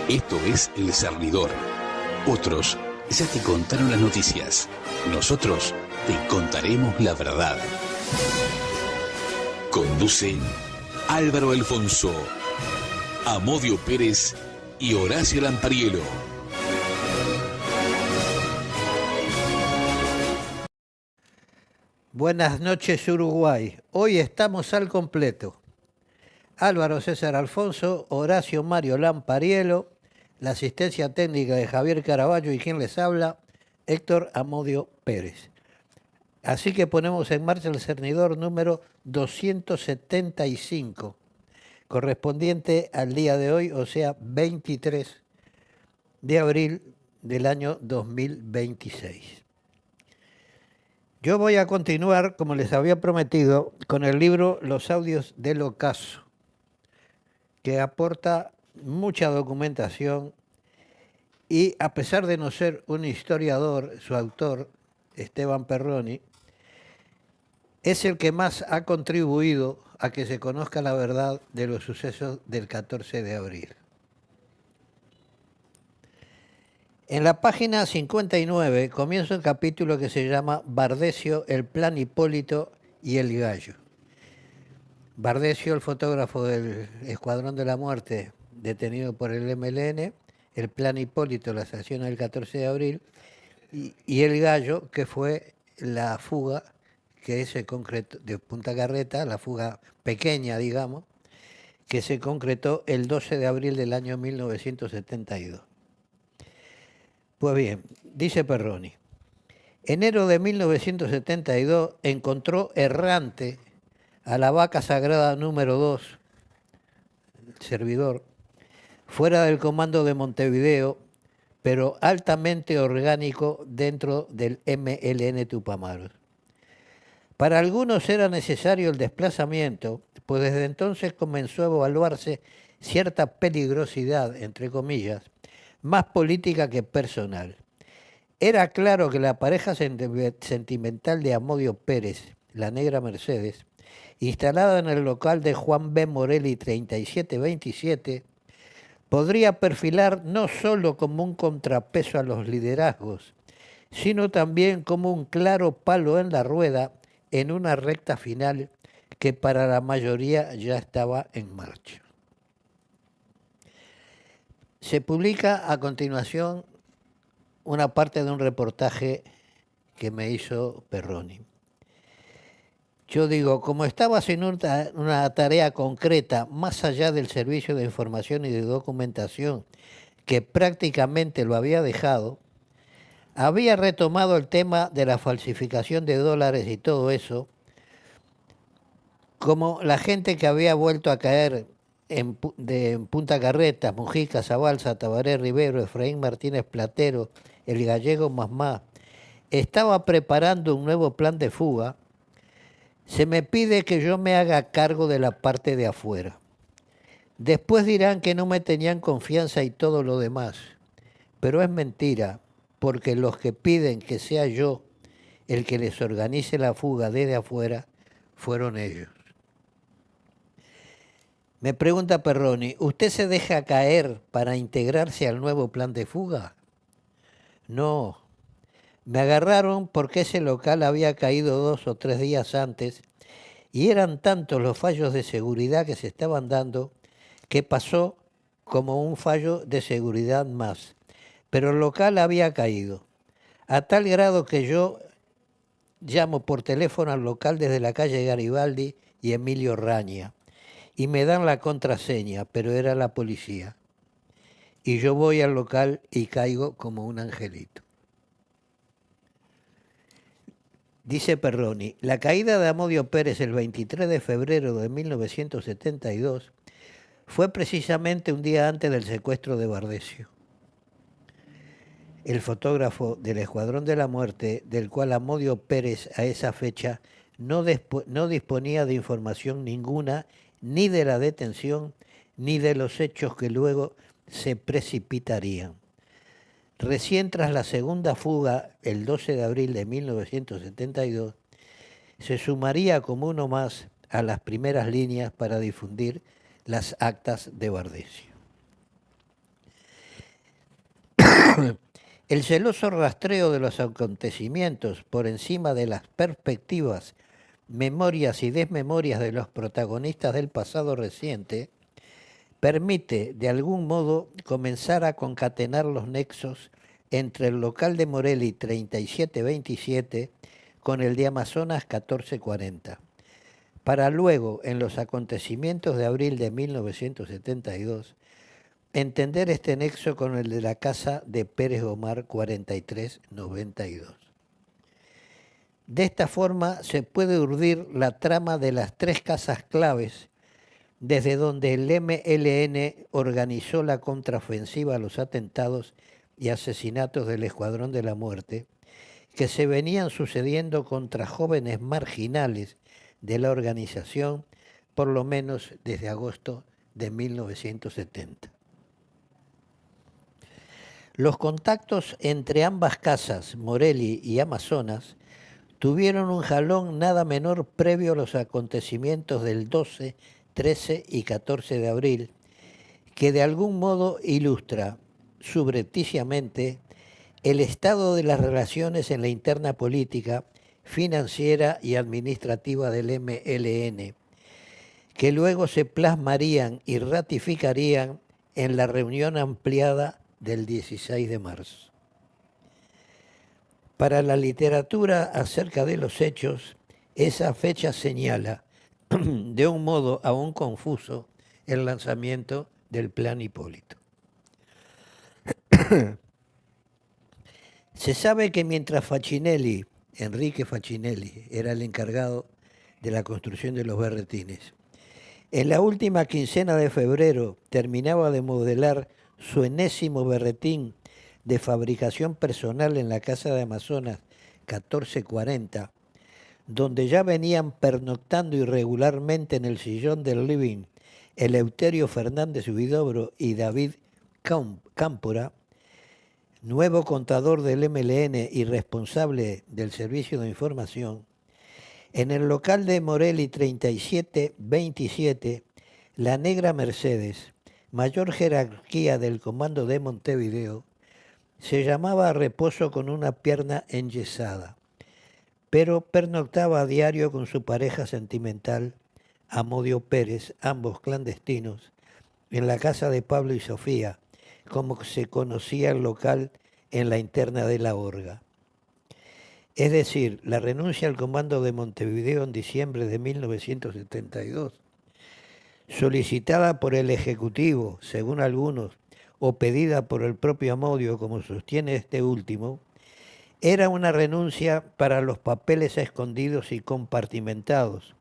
Esto es El Cernidor. Otros ya te contaron las noticias. Nosotros te contaremos la verdad. Conducen Álvaro Alfonso, Amodio Pérez y Horacio Lampariello. Buenas noches, Uruguay. Hoy estamos al completo. Álvaro César Alfonso, Horacio Mario Lampariello, la asistencia técnica de Javier Caraballo y quien les habla, Héctor Amodio Pérez. Así que ponemos en marcha el cernidor número 275, correspondiente al día de hoy, o sea, 23 de abril del año 2026. Yo voy a continuar, como les había prometido, con el libro Los audios del ocaso, que aporta mucha documentación y, a pesar de no ser un historiador, su autor, Esteban Perroni, es el que más ha contribuido a que se conozca la verdad de los sucesos del 14 de abril. En la página 59 comienza un capítulo que se llama Bardecio, el plan Hipólito y el gallo. Bardecio, el fotógrafo del Escuadrón de la Muerte, detenido por el MLN, el plan Hipólito, la asesinación del 14 de abril, y el gallo, que fue la fuga que se concretó de Punta Carreta, la fuga pequeña, digamos, que se concretó el 12 de abril del año 1972. Pues bien, dice Perroni, enero de 1972 encontró errante a la vaca sagrada número 2, servidor, fuera del comando de Montevideo, pero altamente orgánico dentro del MLN Tupamaros. Para algunos era necesario el desplazamiento, pues desde entonces comenzó a evaluarse cierta peligrosidad, entre comillas, más política que personal. Era claro que la pareja sentimental de Amodio Pérez, la negra Mercedes, instalada en el local de Juan B. Morelli 3727, podría perfilar no solo como un contrapeso a los liderazgos, sino también como un claro palo en la rueda en una recta final que para la mayoría ya estaba en marcha. Se publica a continuación una parte de un reportaje que me hizo Perroni. Yo digo, como estaba sin una tarea concreta más allá del servicio de información y de documentación, que prácticamente lo había dejado, había retomado el tema de la falsificación de dólares y todo eso, como la gente que había vuelto a caer en Punta Carretas, Mujica, Zabalza, Tabaré Rivero, Efraín Martínez Platero, el gallego Masmá, estaba preparando un nuevo plan de fuga. Se me pide que yo me haga cargo de la parte de afuera. Después dirán que no me tenían confianza y todo lo demás. Pero es mentira, porque los que piden que sea yo el que les organice la fuga desde afuera fueron ellos. Me pregunta Perroni, ¿usted se deja caer para integrarse al nuevo plan de fuga? No. Me agarraron porque ese local había caído 2 o 3 días antes y eran tantos los fallos de seguridad que se estaban dando que pasó como un fallo de seguridad más. Pero el local había caído, a tal grado que yo llamo por teléfono al local desde la calle Garibaldi y Emilio Raña y me dan la contraseña, pero era la policía. Y yo voy al local y caigo como un angelito. Dice Perroni, la caída de Amodio Pérez el 23 de febrero de 1972 fue precisamente un día antes del secuestro de Bardecio. El fotógrafo del Escuadrón de la Muerte, del cual Amodio Pérez a esa fecha no disponía de información ninguna, ni de la detención, ni de los hechos que luego se precipitarían. Recién tras la segunda fuga, el 12 de abril de 1972, se sumaría como uno más a las primeras líneas para difundir las actas de Bardecio. El celoso rastreo de los acontecimientos por encima de las perspectivas, memorias y desmemorias de los protagonistas del pasado reciente permite, de algún modo, comenzar a concatenar los nexos entre el local de Morelli 3727 con el de Amazonas 1440, para luego, en los acontecimientos de abril de 1972, entender este nexo con el de la casa de Pérez Gomar 4392. De esta forma se puede urdir la trama de las tres casas claves desde donde el MLN organizó la contraofensiva a los atentados y asesinatos del Escuadrón de la Muerte, que se venían sucediendo contra jóvenes marginales de la organización, por lo menos desde agosto de 1970. Los contactos entre ambas casas, Morelli y Amazonas, tuvieron un jalón nada menor previo a los acontecimientos del 12, 13 y 14 de abril, que de algún modo ilustra subrepticiamente el estado de las relaciones en la interna política, financiera y administrativa del MLN, que luego se plasmarían y ratificarían en la reunión ampliada del 16 de marzo. Para la literatura acerca de los hechos, esa fecha señala, de un modo aún confuso, el lanzamiento del Plan Hipólito. Se sabe que mientras Facinelli, Enrique Facinelli, era el encargado de la construcción de los berretines, en la última quincena de febrero terminaba de modelar su enésimo berretín de fabricación personal en la Casa de Amazonas 1440, donde ya venían pernoctando irregularmente en el sillón del living Eleuterio Fernández Huidobro y David Cámpora, nuevo contador del MLN y responsable del Servicio de Información. En el local de Morelli 3727, la negra Mercedes, mayor jerarquía del comando de Montevideo, se llamaba a reposo con una pierna enyesada, pero pernoctaba a diario con su pareja sentimental, Amodio Pérez, ambos clandestinos, en la casa de Pablo y Sofía, como se conocía el local en la interna de la Orga. Es decir, la renuncia al comando de Montevideo en diciembre de 1972, solicitada por el Ejecutivo, según algunos, o pedida por el propio Amodio, como sostiene este último, era una renuncia para los papeles escondidos y compartimentados,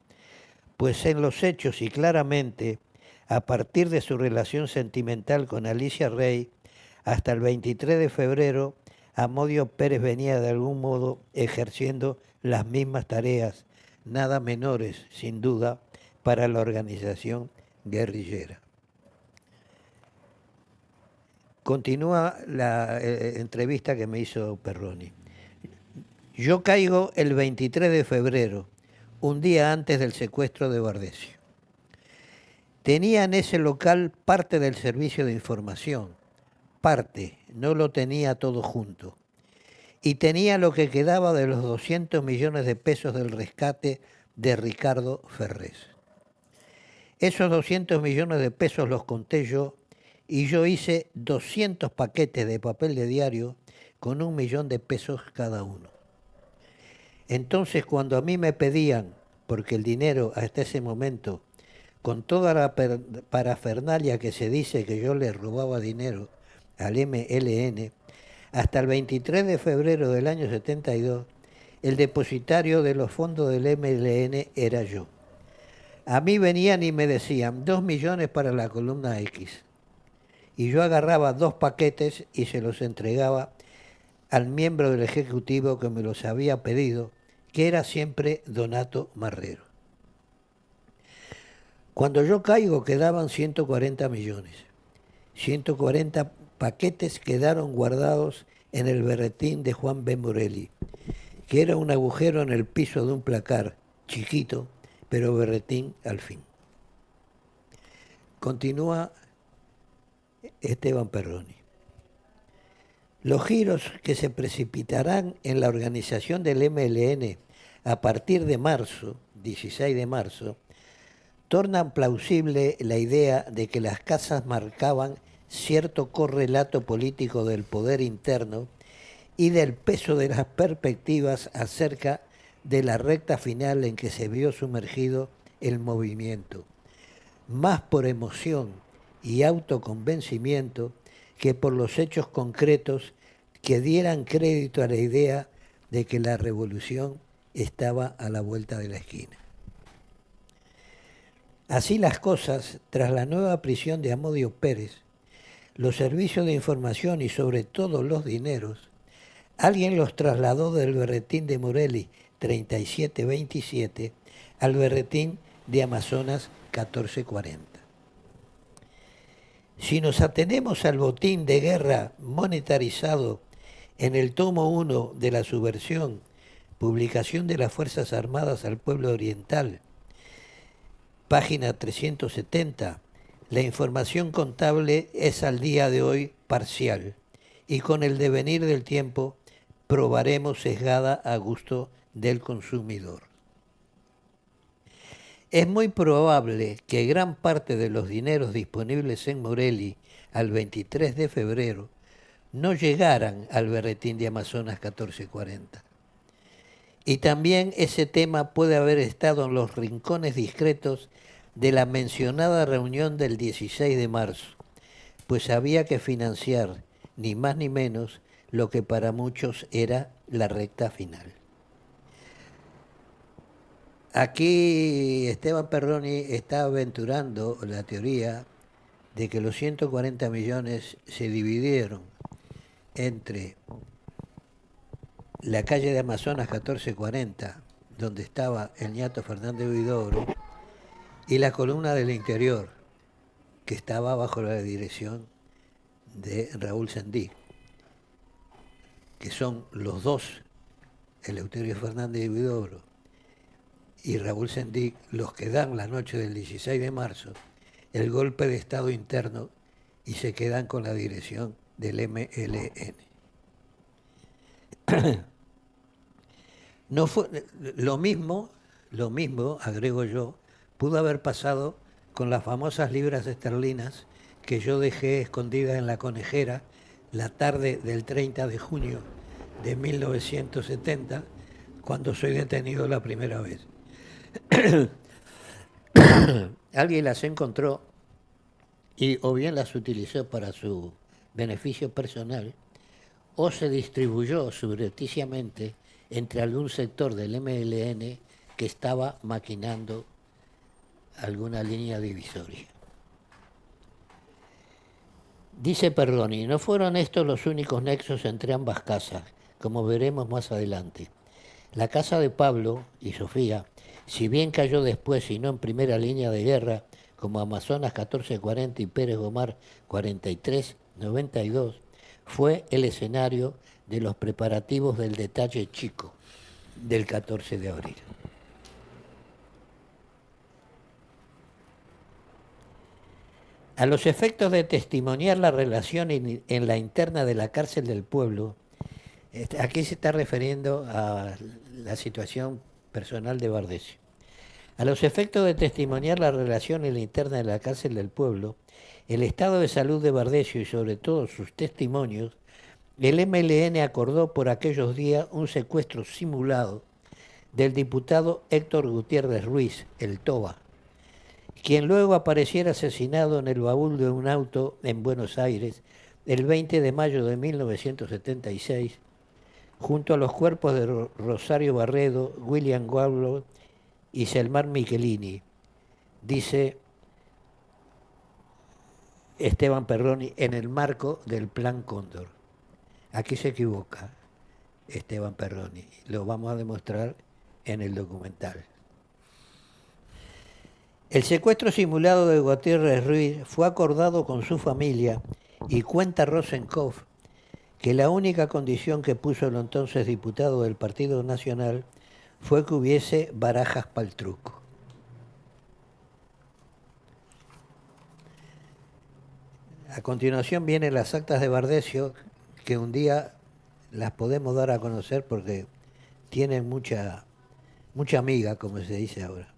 pues en los hechos y claramente, a partir de su relación sentimental con Alicia Rey, hasta el 23 de febrero, Amodio Pérez venía de algún modo ejerciendo las mismas tareas, nada menores, sin duda, para la organización guerrillera. Continúa la entrevista que me hizo Perroni. Yo caigo el 23 de febrero, un día antes del secuestro de Bardesio. Tenía en ese local parte del servicio de información, parte, no lo tenía todo junto. Y tenía lo que quedaba de los 200 millones de pesos del rescate de Ricardo Ferrés. Esos 200 millones de pesos los conté yo y yo hice 200 paquetes de papel de diario con 1 millón de pesos cada uno. Entonces, cuando a mí me pedían, porque el dinero hasta ese momento, con toda la parafernalia que se dice que yo le robaba dinero al MLN, hasta el 23 de febrero del año 72, el depositario de los fondos del MLN era yo. A mí venían y me decían 2 millones para la columna X. Y yo agarraba 2 paquetes y se los entregaba al miembro del Ejecutivo que me los había pedido, que era siempre Donato Marrero. Cuando yo caigo quedaban 140 millones. 140 paquetes quedaron guardados en el berretín de Juan B. Morelli, que era un agujero en el piso de un placar, chiquito, pero berretín al fin. Continúa Esteban Perroni. Los giros que se precipitarán en la organización del MLN a partir de marzo, 16 de marzo, tornan plausible la idea de que las casas marcaban cierto correlato político del poder interno y del peso de las perspectivas acerca de la recta final en que se vio sumergido el movimiento, más por emoción y autoconvencimiento que por los hechos concretos que dieran crédito a la idea de que la revolución estaba a la vuelta de la esquina. Así las cosas, tras la nueva prisión de Amodio Pérez, los servicios de información y sobre todo los dineros, alguien los trasladó del berretín de Morelli 3727 al berretín de Amazonas 1440. Si nos atenemos al botín de guerra monetarizado en el tomo 1 de la subversión, publicación de las Fuerzas Armadas al Pueblo Oriental, página 370, la información contable es al día de hoy parcial y con el devenir del tiempo probaremos sesgada a gusto del consumidor. Es muy probable que gran parte de los dineros disponibles en Morelli al 23 de febrero no llegaran al berretín de Amazonas 1440. Y también ese tema puede haber estado en los rincones discretos de la mencionada reunión del 16 de marzo, pues había que financiar, ni más ni menos, lo que para muchos era la recta final. Aquí Esteban Perroni está aventurando la teoría de que los 140 millones se dividieron entre la calle de Amazonas 1440, donde estaba el ñato Fernández Huidobro, y la columna del interior, que estaba bajo la dirección de Raúl Sendí, que son los dos, Eleuterio Fernández Huidobro y Raúl Sendí, los que dan la noche del 16 de marzo el golpe de Estado interno y se quedan con la dirección del MLN. No fue lo mismo, agrego yo, pudo haber pasado con las famosas libras esterlinas que yo dejé escondidas en la conejera la tarde del 30 de junio de 1970, cuando soy detenido la primera vez. Alguien las encontró y o bien las utilizó para su beneficio personal o se distribuyó subrepticiamente entre algún sector del MLN que estaba maquinando alguna línea divisoria. Dice Perroni, no fueron estos los únicos nexos entre ambas casas, como veremos más adelante. La casa de Pablo y Sofía, si bien cayó después y no en primera línea de guerra, como Amazonas 1440 y Pérez Gomar 4392, fue el escenario de los preparativos del detalle chico del 14 de abril. A los efectos de testimoniar la relación en la interna de la cárcel del pueblo, aquí se está refiriendo a la situación personal de Bardesio. A los efectos de testimoniar la relación en la interna de la cárcel del pueblo, el estado de salud de Bardesio y sobre todo sus testimonios, el MLN acordó por aquellos días un secuestro simulado del diputado Héctor Gutiérrez Ruiz, el Toba, quien luego apareciera asesinado en el baúl de un auto en Buenos Aires el 20 de mayo de 1976, junto a los cuerpos de Rosario Barredo, William Waldron y Selmar Michelini, dice Esteban Perroni, en el marco del Plan Cóndor. Aquí se equivoca Esteban Perroni, lo vamos a demostrar en el documental. El secuestro simulado de Gutiérrez Ruiz fue acordado con su familia y cuenta Rosenkopf que la única condición que puso el entonces diputado del Partido Nacional fue que hubiese barajas para el truco. A continuación vienen las actas de Bardesio, que un día las podemos dar a conocer porque tienen mucha amiga, como se dice ahora.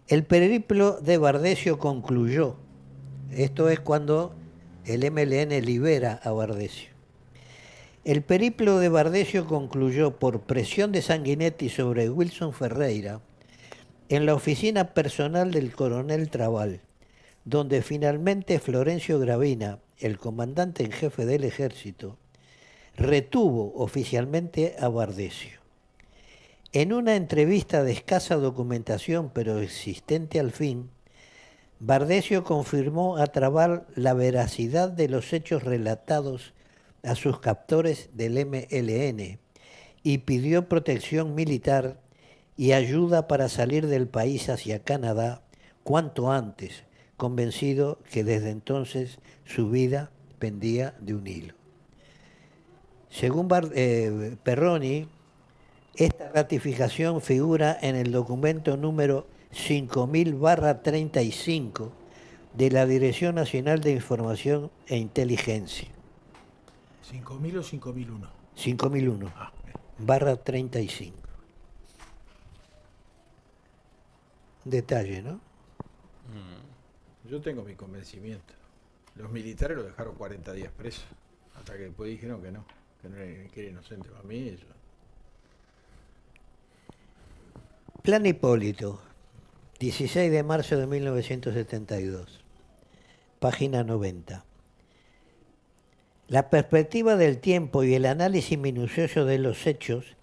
El periplo de Bardesio concluyó. Esto es cuando el MLN libera a Bardesio. El periplo de Bardesio concluyó por presión de Sanguinetti sobre Wilson Ferreira en la oficina personal del coronel Trabal, donde finalmente Florencio Gravina, el comandante en jefe del ejército, retuvo oficialmente a Bardesio. En una entrevista de escasa documentación pero existente al fin, Bardesio confirmó a Trabal la veracidad de los hechos relatados a sus captores del MLN y pidió protección militar y ayuda para salir del país hacia Canadá cuanto antes, convencido que desde entonces su vida pendía de un hilo. Según Perroni, esta ratificación figura en el documento número 5000/35 de la Dirección Nacional de Información e Inteligencia. ¿5000 o 5001? 5001, /35. Detalle, ¿no? Yo tengo mi convencimiento. Los militares lo dejaron 40 días preso, hasta que después dijeron que no era inocente. Para mí eso. Plan Hipólito, 16 de marzo de 1972, página 90. La perspectiva del tiempo y el análisis minucioso de los hechos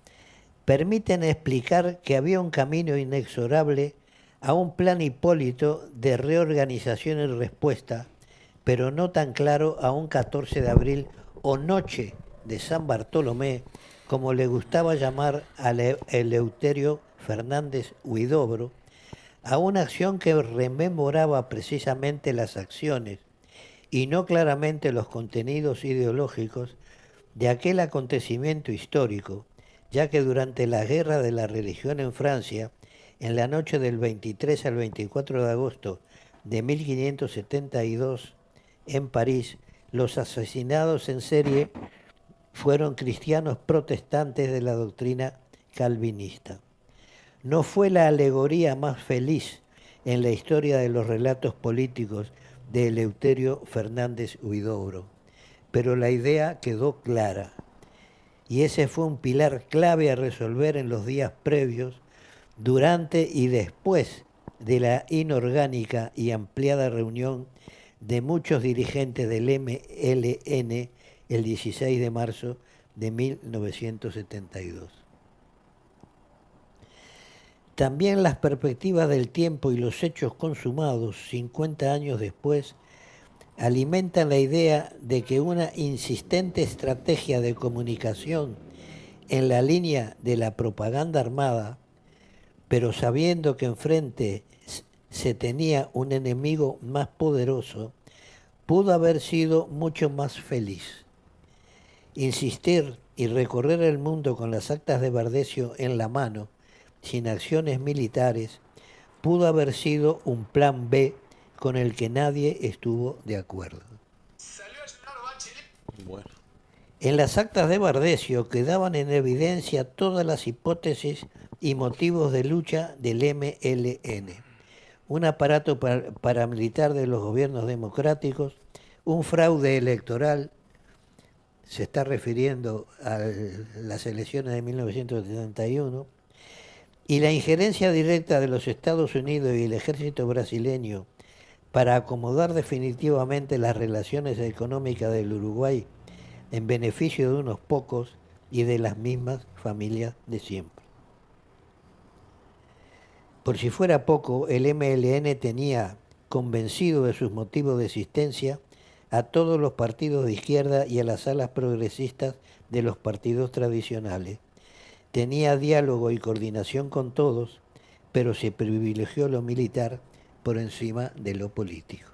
permiten explicar que había un camino inexorable a un plan Hipólito de reorganización y respuesta, pero no tan claro a un 14 de abril o noche de San Bartolomé, como le gustaba llamar a Eleuterio Fernández Huidobro, a una acción que rememoraba precisamente las acciones y no claramente los contenidos ideológicos de aquel acontecimiento histórico, ya que durante la Guerra de la Religión en Francia, en la noche del 23 al 24 de agosto de 1572, en París, los asesinados en serie fueron cristianos protestantes de la doctrina calvinista. No fue la alegoría más feliz en la historia de los relatos políticos de Eleuterio Fernández Huidobro, pero la idea quedó clara, y ese fue un pilar clave a resolver en los días previos, durante y después de la inorgánica y ampliada reunión de muchos dirigentes del MLN el 16 de marzo de 1972. También las perspectivas del tiempo y los hechos consumados 50 años después alimentan la idea de que una insistente estrategia de comunicación en la línea de la propaganda armada, pero sabiendo que enfrente se tenía un enemigo más poderoso, pudo haber sido mucho más feliz. Insistir y recorrer el mundo con las actas de Bardesio en la mano, sin acciones militares, pudo haber sido un plan B con el que nadie estuvo de acuerdo. Bueno. En las actas de Bardesio quedaban en evidencia todas las hipótesis y motivos de lucha del MLN, un aparato paramilitar de los gobiernos democráticos, un fraude electoral, se está refiriendo a las elecciones de 1971, y la injerencia directa de los Estados Unidos y el ejército brasileño para acomodar definitivamente las relaciones económicas del Uruguay en beneficio de unos pocos y de las mismas familias de siempre. Por si fuera poco, el MLN tenía convencido de sus motivos de existencia a todos los partidos de izquierda y a las alas progresistas de los partidos tradicionales. Tenía diálogo y coordinación con todos, pero se privilegió lo militar por encima de lo político.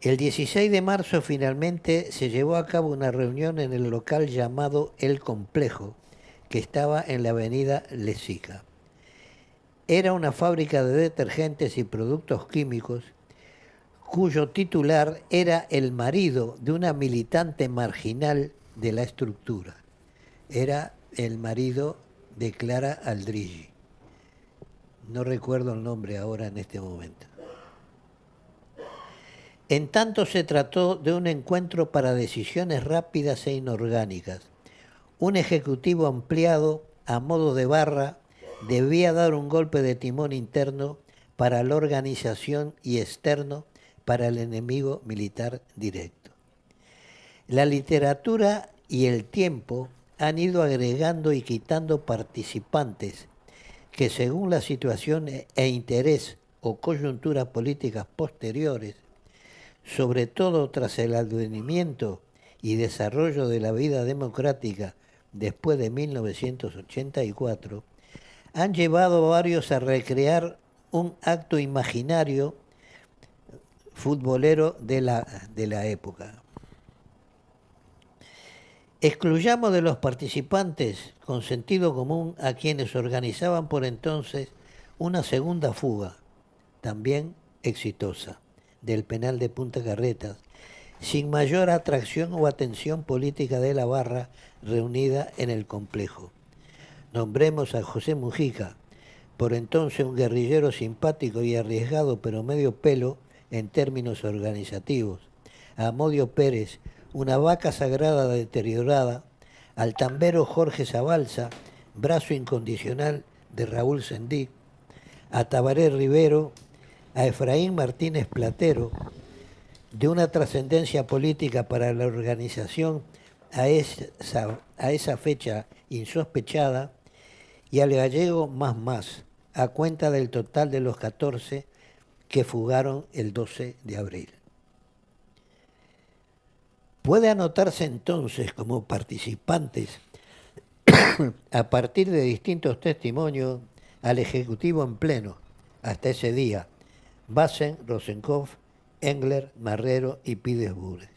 El 16 de marzo finalmente se llevó a cabo una reunión en el local llamado El Complejo, que estaba en la avenida Lezica. Era una fábrica de detergentes y productos químicos cuyo titular era el marido de una militante marginal de la estructura. Era el marido de Clara Aldrigi. No recuerdo el nombre ahora en este momento. En tanto se trató de un encuentro para decisiones rápidas e inorgánicas. Un ejecutivo ampliado a modo de barra debía dar un golpe de timón interno para la organización y externo para el enemigo militar directo. La literatura y el tiempo han ido agregando y quitando participantes que según la situación e interés o coyunturas políticas posteriores, sobre todo tras el advenimiento y desarrollo de la vida democrática después de 1984, han llevado a varios a recrear un acto imaginario futbolero de la época. Excluyamos de los participantes con sentido común a quienes organizaban por entonces una segunda fuga, también exitosa, del penal de Punta Carretas, sin mayor atracción o atención política de la barra reunida en el complejo. Nombremos a José Mujica, por entonces un guerrillero simpático y arriesgado pero medio pelo en términos organizativos, a Amodio Pérez, una vaca sagrada deteriorada, al tambero Jorge Zabalza, brazo incondicional de Raúl Sendic, a Tabaré Rivero, a Efraín Martínez Platero, de una trascendencia política para la organización a esa fecha insospechada, y al gallego Más, a cuenta del total de los 14 que fugaron el 12 de abril. Puede anotarse entonces como participantes, a partir de distintos testimonios, al Ejecutivo en pleno, hasta ese día, Bassen, Rosenkopf, Engler, Marrero y Pidesbures.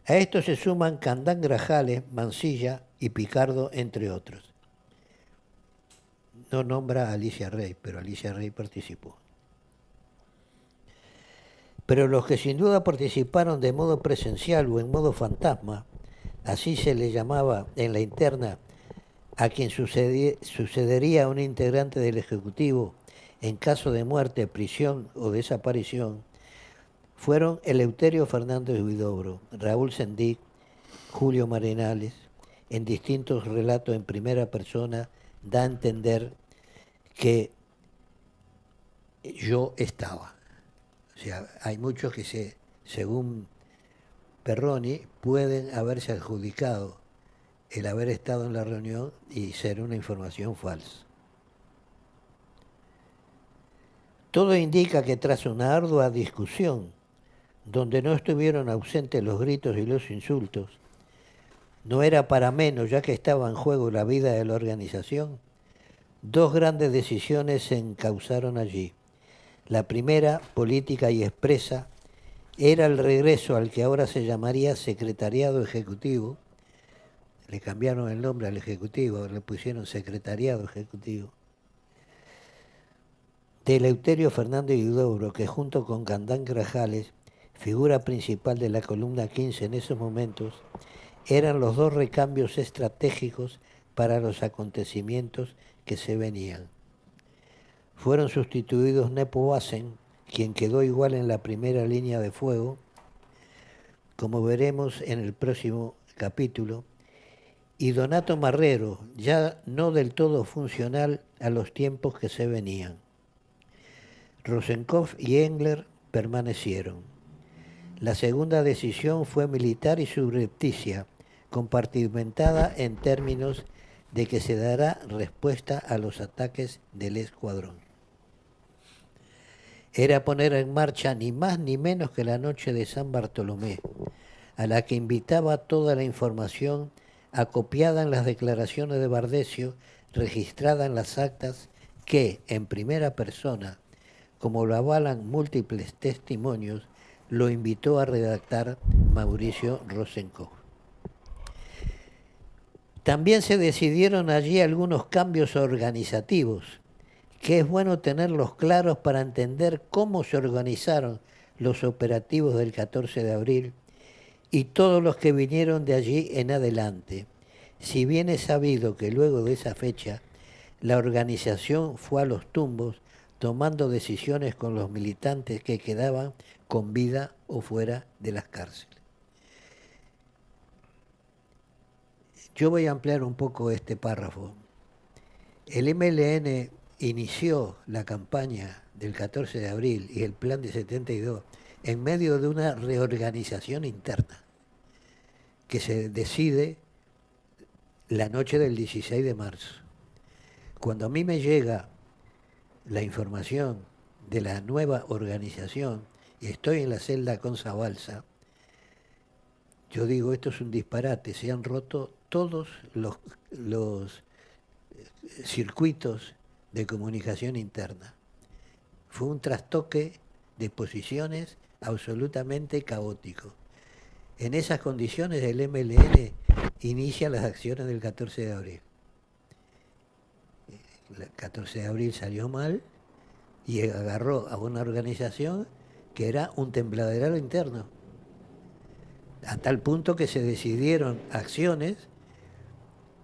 A esto se suman Candán Grajales, Mansilla y Picardo, entre otros. No nombra a Alicia Rey, pero Alicia Rey participó. Pero los que sin duda participaron de modo presencial o en modo fantasma, así se le llamaba en la interna a quien sucedería a un integrante del Ejecutivo en caso de muerte, prisión o desaparición, fueron Eleuterio Fernández Huidobro, Raúl Sendic, Julio Marenales. En distintos relatos en primera persona da a entender que yo estaba. O sea, hay muchos que, según Perroni, pueden haberse adjudicado el haber estado en la reunión y ser una información falsa. Todo indica que tras una ardua discusión, donde no estuvieron ausentes los gritos y los insultos, no era para menos, ya que estaba en juego la vida de la organización, dos grandes decisiones se encauzaron allí. La primera, política y expresa, era el regreso al que ahora se llamaría Secretariado Ejecutivo. Le cambiaron el nombre al Ejecutivo, le pusieron Secretariado Ejecutivo. De Eleuterio Fernández Huidobro, que junto con Candán Grajales, figura principal de la columna 15 en esos momentos, eran los dos recambios estratégicos para los acontecimientos que se venían. Fueron sustituidos Nepo Bassen, quien quedó igual en la primera línea de fuego, como veremos en el próximo capítulo, y Donato Marrero, ya no del todo funcional a los tiempos que se venían. Rosenkopf y Engler permanecieron. La segunda decisión fue militar y subrepticia, compartimentada en términos de que se dará respuesta a los ataques del escuadrón. Era poner en marcha ni más ni menos que la noche de San Bartolomé, a la que invitaba toda la información acopiada en las declaraciones de Bardesio, registrada en las actas que, en primera persona, como lo avalan múltiples testimonios, lo invitó a redactar Mauricio Rosenkopf. También se decidieron allí algunos cambios organizativos, que es bueno tenerlos claros para entender cómo se organizaron los operativos del 14 de abril y todos los que vinieron de allí en adelante, si bien es sabido que luego de esa fecha la organización fue a los tumbos tomando decisiones con los militantes que quedaban con vida o fuera de las cárceles. Yo voy a ampliar un poco este párrafo. El MLN inició la campaña del 14 de abril y el plan de 72 en medio de una reorganización interna que se decide la noche del 16 de marzo. Cuando a mí me llega la información de la nueva organización y estoy en la celda con Zabalza, yo digo, esto es un disparate, se han roto todos los circuitos de comunicación interna. Fue un trastoque de posiciones absolutamente caótico. En esas condiciones el MLN inicia las acciones del 14 de abril. El 14 de abril salió mal y agarró a una organización que era un tembladero interno, a tal punto que se decidieron acciones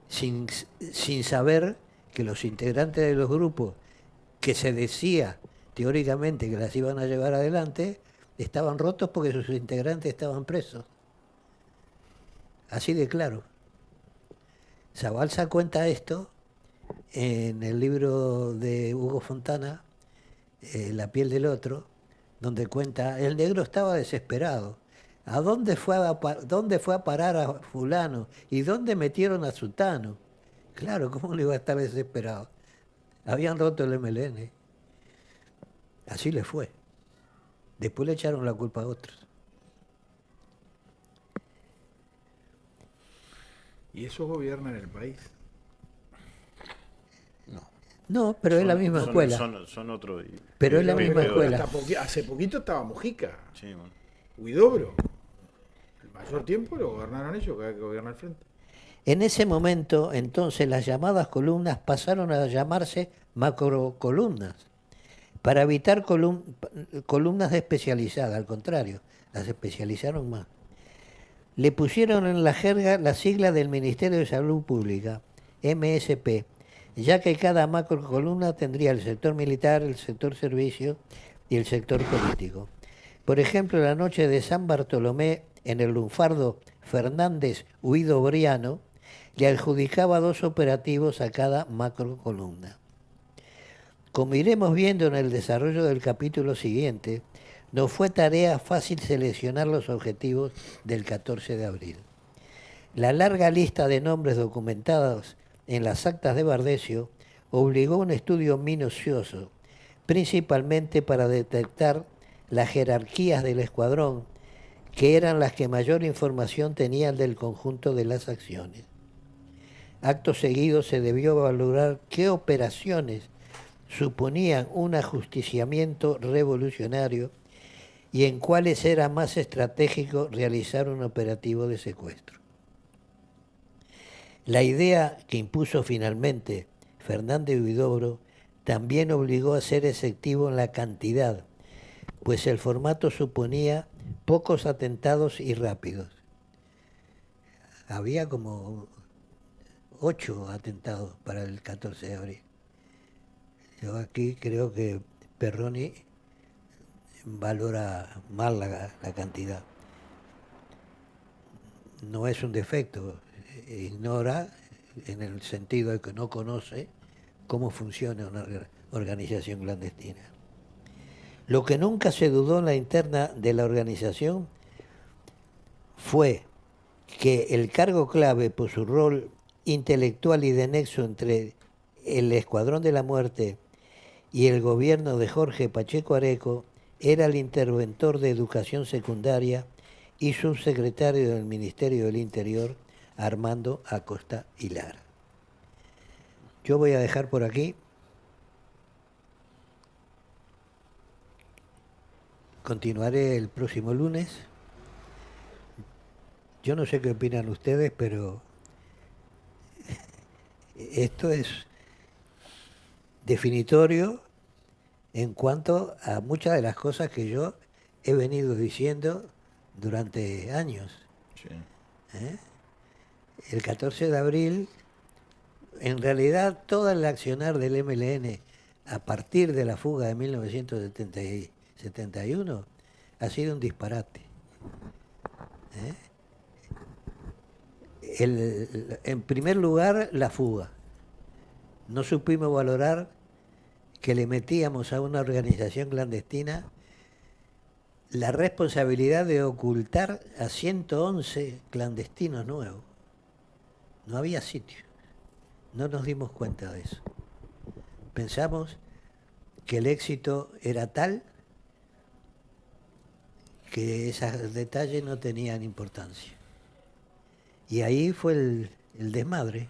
sin saber que los integrantes de los grupos que se decía teóricamente que las iban a llevar adelante estaban rotos porque sus integrantes estaban presos. Así de claro. Zabalza cuenta esto en el libro de Hugo Fontana, La piel del otro, donde cuenta, el negro estaba desesperado. ¿A dónde fue a parar a fulano? ¿Y dónde metieron a sutano? Claro, ¿cómo le iba a estar desesperado? Habían roto el MLN. Así le fue. Después le echaron la culpa a otros. ¿Y eso gobierna en el país? No, pero es la misma escuela. Son otro. Pero es la misma escuela. Hace poquito estaba Mujica. Sí, bueno. Huidobro. El mayor tiempo lo gobernaron ellos, que gobierna el frente. En ese momento, entonces, las llamadas columnas pasaron a llamarse macrocolumnas, para evitar columnas especializadas, al contrario, las especializaron más. Le pusieron en la jerga la sigla del Ministerio de Salud Pública, MSP, ya que cada macrocolumna tendría el sector militar, el sector servicio y el sector político. Por ejemplo, la noche de San Bartolomé, en el lunfardo Fernández Huidobriano, le adjudicaba 2 operativos a cada macrocolumna. Como iremos viendo en el desarrollo del capítulo siguiente, no fue tarea fácil seleccionar los objetivos del 14 de abril. La larga lista de nombres documentados en las actas de Bardesio obligó a un estudio minucioso, principalmente para detectar las jerarquías del escuadrón, que eran las que mayor información tenían del conjunto de las acciones. Acto seguido se debió valorar qué operaciones suponían un ajusticiamiento revolucionario y en cuáles era más estratégico realizar un operativo de secuestro. La idea que impuso finalmente Fernández Huidobro también obligó a ser exhaustivo en la cantidad, pues el formato suponía pocos atentados y rápidos. Había como 8 atentados para el 14 de abril. Yo aquí creo que Perroni valora mal la cantidad. No es un defecto, ignora en el sentido de que no conoce cómo funciona una organización clandestina. Lo que nunca se dudó en la interna de la organización fue que el cargo clave por su rol intelectual y de nexo entre el Escuadrón de la Muerte y el gobierno de Jorge Pacheco Areco era el interventor de Educación Secundaria y subsecretario del Ministerio del Interior, Armando Acosta y Lara. Yo voy a dejar por aquí. Continuaré el próximo lunes. Yo no sé qué opinan ustedes, pero esto es definitorio en cuanto a muchas de las cosas que yo he venido diciendo durante años. Sí. ¿Eh? El 14 de abril, en realidad, todo el accionar del MLN a partir de la fuga de 1971 ha sido un disparate. En primer lugar, la fuga. No supimos valorar que le metíamos a una organización clandestina la responsabilidad de ocultar a 111 clandestinos nuevos. No había sitio. No nos dimos cuenta de eso. Pensamos que el éxito era tal que esos detalles no tenían importancia. Y ahí fue el desmadre,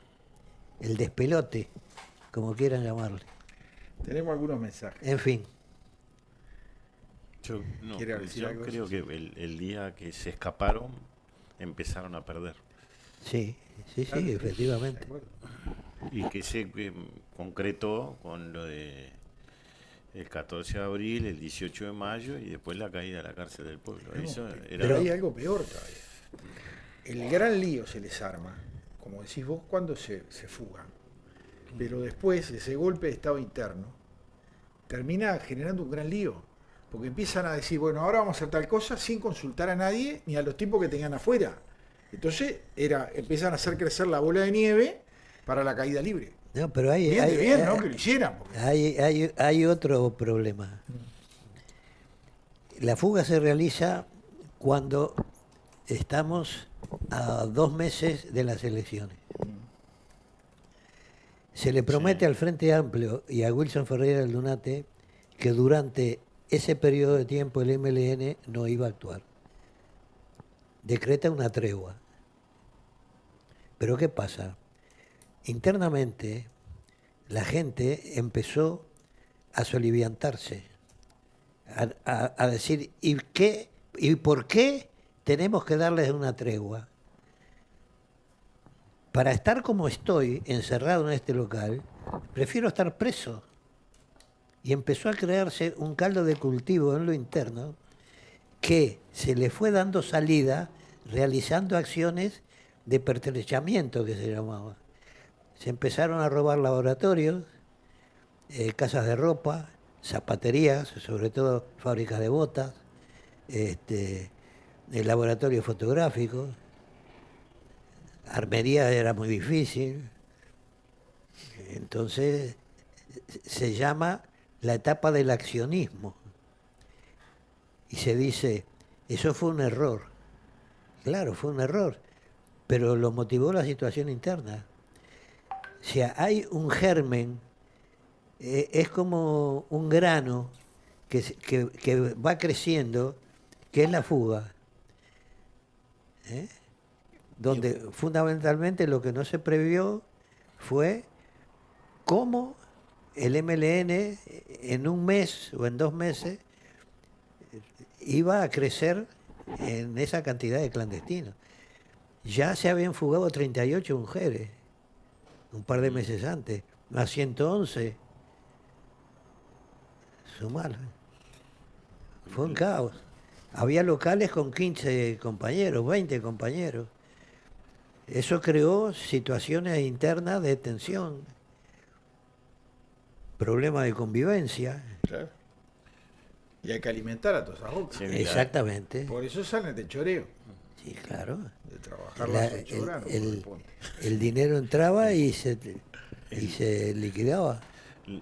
el despelote, como quieran llamarle. Tenemos algunos mensajes. En fin. Yo decir algo? creo que el día que se escaparon empezaron a perder. Sí, efectivamente. De acuerdo. Y que se concretó con lo de el 14 de abril, el 18 de mayo y después la caída a la cárcel del pueblo. Eso era... Pero hay algo peor todavía. El gran lío se les arma, como decís vos, cuando se fugan. Pero después ese golpe de estado interno termina generando un gran lío. Porque empiezan a decir, bueno, ahora vamos a hacer tal cosa sin consultar a nadie ni a los tipos que tengan afuera. Entonces empiezan a hacer crecer la bola de nieve para la caída libre. No, pero hay ¿no? Que lo hicieran. Porque... hay otro problema. La fuga se realiza cuando estamos a 2 meses de las elecciones. Se le promete al Frente Amplio y a Wilson Ferreira Aldunate que durante ese periodo de tiempo el MLN no iba a actuar. Decreta una tregua. Pero ¿qué pasa? Internamente la gente empezó a soliviantarse, a decir, ¿y por qué tenemos que darles una tregua? Para estar como estoy, encerrado en este local, prefiero estar preso. Y empezó a crearse un caldo de cultivo en lo interno que se le fue dando salida realizando acciones de pertrechamiento, que se llamaba. Se empezaron a robar laboratorios, casas de ropa, zapaterías, sobre todo fábricas de botas, laboratorios fotográficos. Armería era muy difícil. Entonces se llama la etapa del accionismo. Y se dice, eso fue un error. Claro, fue un error, pero lo motivó la situación interna. O sea, hay un germen, es como un grano que va creciendo, que es la fuga. Donde fundamentalmente lo que no se previó fue cómo el MLN en un mes o en 2 meses iba a crecer en esa cantidad de clandestinos. Ya se habían fugado 38 mujeres un par de meses antes, más 111. Sumar. Fue un caos. Había locales con 15 compañeros, 20 compañeros. Eso creó situaciones internas de tensión, problemas de convivencia. Claro. Y hay que alimentar a todas esas bocas. Sí, Exactamente. Por eso salen de choreo, Sí, claro. de trabajar las 8 horas. No el- corresponde. El dinero entraba y se liquidaba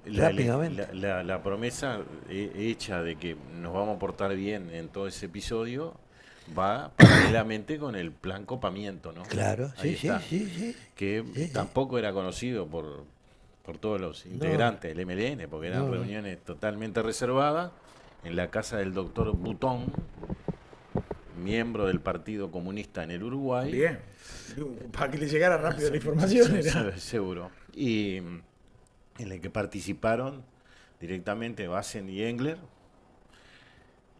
rápidamente. La promesa hecha de que nos vamos a portar bien en todo ese episodio va paralelamente con el plan copamiento, ¿no? Claro, Ahí sí, está. sí. Que Sí. tampoco era conocido por todos los integrantes del MLN, porque eran No. reuniones totalmente reservadas en la casa del doctor Butón, miembro del Partido Comunista en el Uruguay. Bien. Para que le llegara rápido la información. Era. Seguro. Y en el que participaron directamente Bassen y Engler.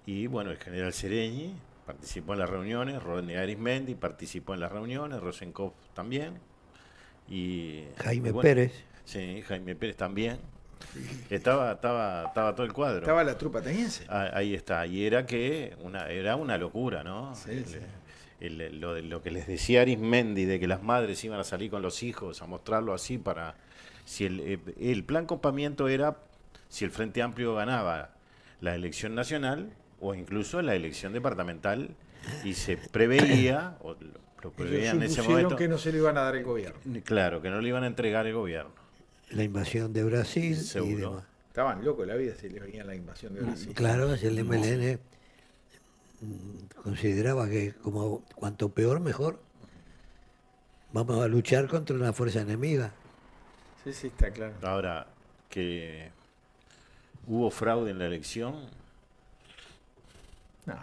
Y bueno, el general Sereñi participó en las reuniones, Rodney Arismendi participó en las reuniones, Rosenkopf también. Y Jaime bueno, Pérez. Sí, Jaime Pérez también. Estaba todo el cuadro. Estaba la trupa ateniense. Ahí está. Y era era una locura, ¿no? Sí, sí. Lo que les decía Arismendi de que las madres iban a salir con los hijos a mostrarlo así para... Si el plan Campamiento era si el Frente Amplio ganaba la elección nacional o incluso la elección departamental, y se preveía, o lo preveían en ese momento, que no se le iban a dar el gobierno. claro, que no le iban a entregar el gobierno. La invasión de Brasil y Seguro. demás. Estaban locos la vida si les venía la invasión de Brasil. Claro, el MLN consideraba que como cuanto peor mejor. Vamos a luchar contra una fuerza enemiga. Sí, sí, está claro. Ahora, que hubo fraude en la elección, No.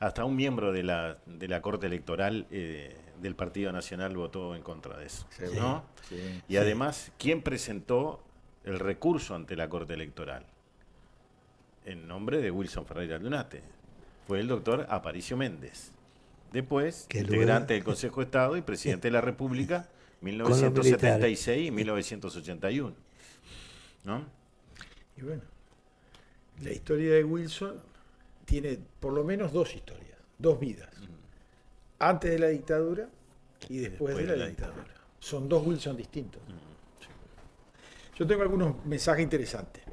hasta un miembro de la Corte Electoral del Partido Nacional votó en contra de eso, Seguro. ¿no? Sí. Y además, ¿quién presentó el recurso ante la Corte Electoral? En nombre de Wilson Ferreira Aldunate. Fue el doctor Aparicio Méndez. Después, Que integrante luego- del Consejo de Estado y presidente de la República, los 1976 y 1981. ¿No? Y bueno, la historia de Wilson tiene por lo menos dos historias, dos vidas. Antes de la dictadura y después de la dictadura. Son dos Wilson distintos. Yo tengo algunos mensajes interesantes.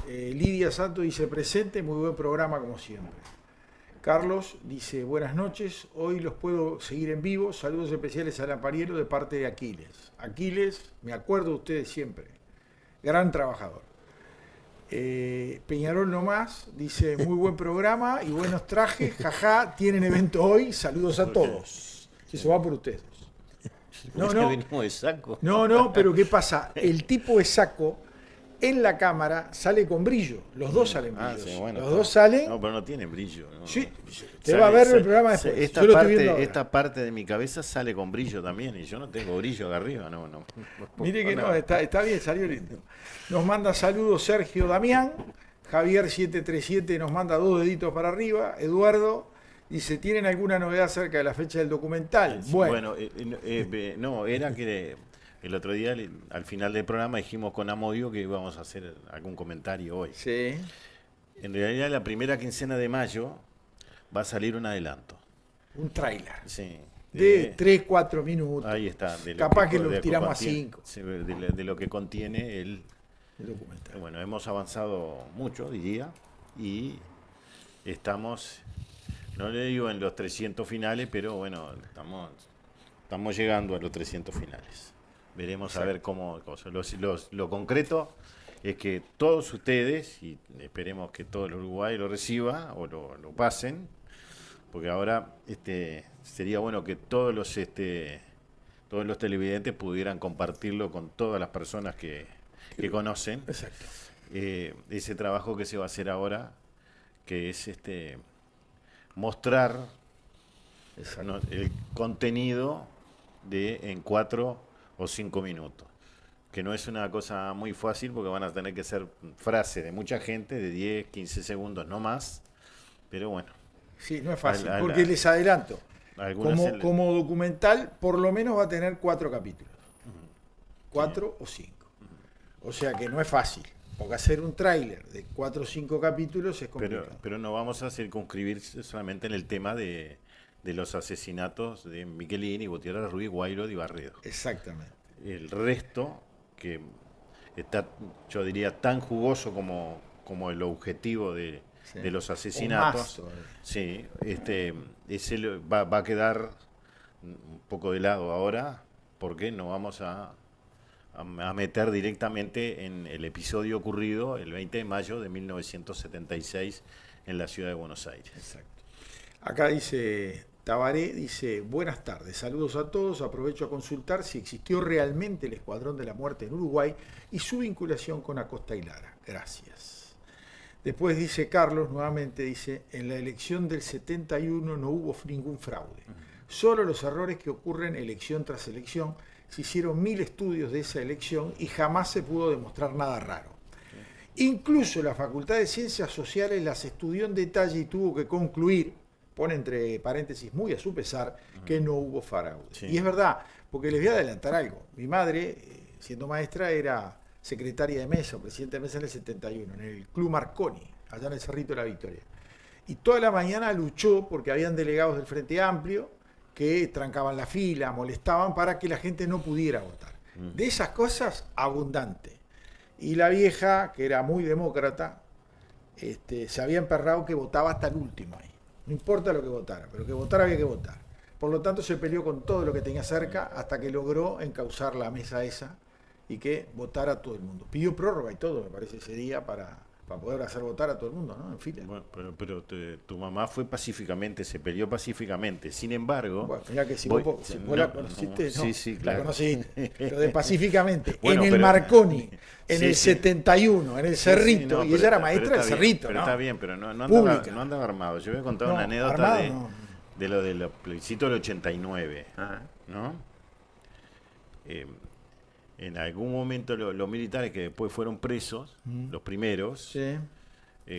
Lidia Santos dice, presente, muy buen programa como siempre. Carlos dice, buenas noches, hoy los puedo seguir en vivo. Saludos especiales a Alan Pariero de parte de Aquiles. Aquiles, me acuerdo de ustedes siempre. Gran trabajador. Peñarol nomás, dice, muy buen programa y buenos trajes. Jaja, tienen evento hoy. Saludos a todos. Eso va por ustedes. No, no. Venimos de saco. No, pero ¿qué pasa? El tipo de saco en la cámara sale con brillo. Los dos salen brillos. Sí, bueno, los dos salen. No, pero no tiene brillo. ¿No? Sí, te va a ver el programa después. Esta Yo lo estoy viendo ahora. esta parte de mi cabeza sale con brillo también, y yo no tengo brillo de arriba. No. Mire que no, está bien, salió lindo. Nos manda saludos Sergio Damián. Javier 737 nos manda 2 deditos para arriba. Eduardo dice, ¿tienen alguna novedad acerca de la fecha del documental? Bueno, no, era que el otro día, al final del programa, dijimos con Amodio que íbamos a hacer algún comentario hoy. Sí. En realidad, la primera quincena de mayo va a salir un adelanto. Un tráiler. Sí. De 3-4 minutos. Ahí está. Capaz que lo tiramos a 5. Sí, de lo que contiene el documental. Bueno, hemos avanzado mucho, diría, y estamos, no le digo en los 300 finales, pero bueno, estamos llegando a los 300 finales. Veremos. Exacto. A ver cómo... Lo concreto es que todos ustedes, y esperemos que todo el Uruguay lo reciba o lo pasen, porque ahora sería bueno que todos los televidentes pudieran compartirlo con todas las personas que conocen. Exacto. Ese trabajo que se va a hacer ahora, que es mostrar el contenido en 4 o 5 minutos, que no es una cosa muy fácil porque van a tener que ser frases de mucha gente de 10, 15 segundos, no más, pero bueno. Sí, no es fácil, porque les adelanto, como documental por lo menos va a tener 4 capítulos, 4 o 5, o sea que no es fácil, porque hacer un tráiler de 4 o 5 capítulos es complicado. Pero no vamos a circunscribirse solamente en el tema de los asesinatos de Miquelini, Gutiérrez Ruiz, Guairo y Barredo. Exactamente. El resto, que está, yo diría, tan jugoso como el objetivo de los asesinatos, sí, ese va a quedar un poco de lado ahora, porque no vamos a meter directamente en el episodio ocurrido el 20 de mayo de 1976 en la ciudad de Buenos Aires. Exacto. Acá dice Tabaré, dice, buenas tardes, saludos a todos, aprovecho a consultar si existió realmente el Escuadrón de la Muerte en Uruguay y su vinculación con Acosta y Lara. Gracias. Después dice Carlos, nuevamente dice, en la elección del 71 no hubo ningún fraude, solo los errores que ocurren elección tras elección. Se hicieron 1000 estudios de esa elección y jamás se pudo demostrar nada raro. Incluso la Facultad de Ciencias Sociales las estudió en detalle y tuvo que concluir, pone entre paréntesis muy a su pesar, que no hubo fraude. Sí. Y es verdad, porque les voy a adelantar algo. Mi madre siendo maestra, era secretaria de mesa o presidente de mesa en el 71, en el Club Marconi, allá en el Cerrito de la Victoria. Y toda la mañana luchó porque habían delegados del Frente Amplio que trancaban la fila, molestaban para que la gente no pudiera votar. De esas cosas, abundante. Y la vieja, que era muy demócrata, se había emperrado que votaba hasta el último ahí. No importa lo que votara, pero que votara había que votar. Por lo tanto, se peleó con todo lo que tenía cerca hasta que logró encauzar la mesa esa y que votara a todo el mundo. Pidió prórroga y todo, me parece, ese día para poder hacer votar a todo el mundo, ¿no? En fila. Bueno, pero tu mamá fue pacíficamente, se peleó pacíficamente. Sin embargo... Bueno, mira que si voy, vos la conociste, no, sí, sí, claro. La conociste, pero de pacíficamente, Bueno, en el pero, Marconi, en sí, el sí. 71, en el Cerrito, Sí, no, y ella era maestra del está bien, Cerrito, pero ¿no? está bien, pero no Pública. andaba armado. Yo voy a contar No, una anécdota armado, de lo del plebiscito del 89, ¿no? En algún momento los militares que después fueron presos, los primeros, Sí.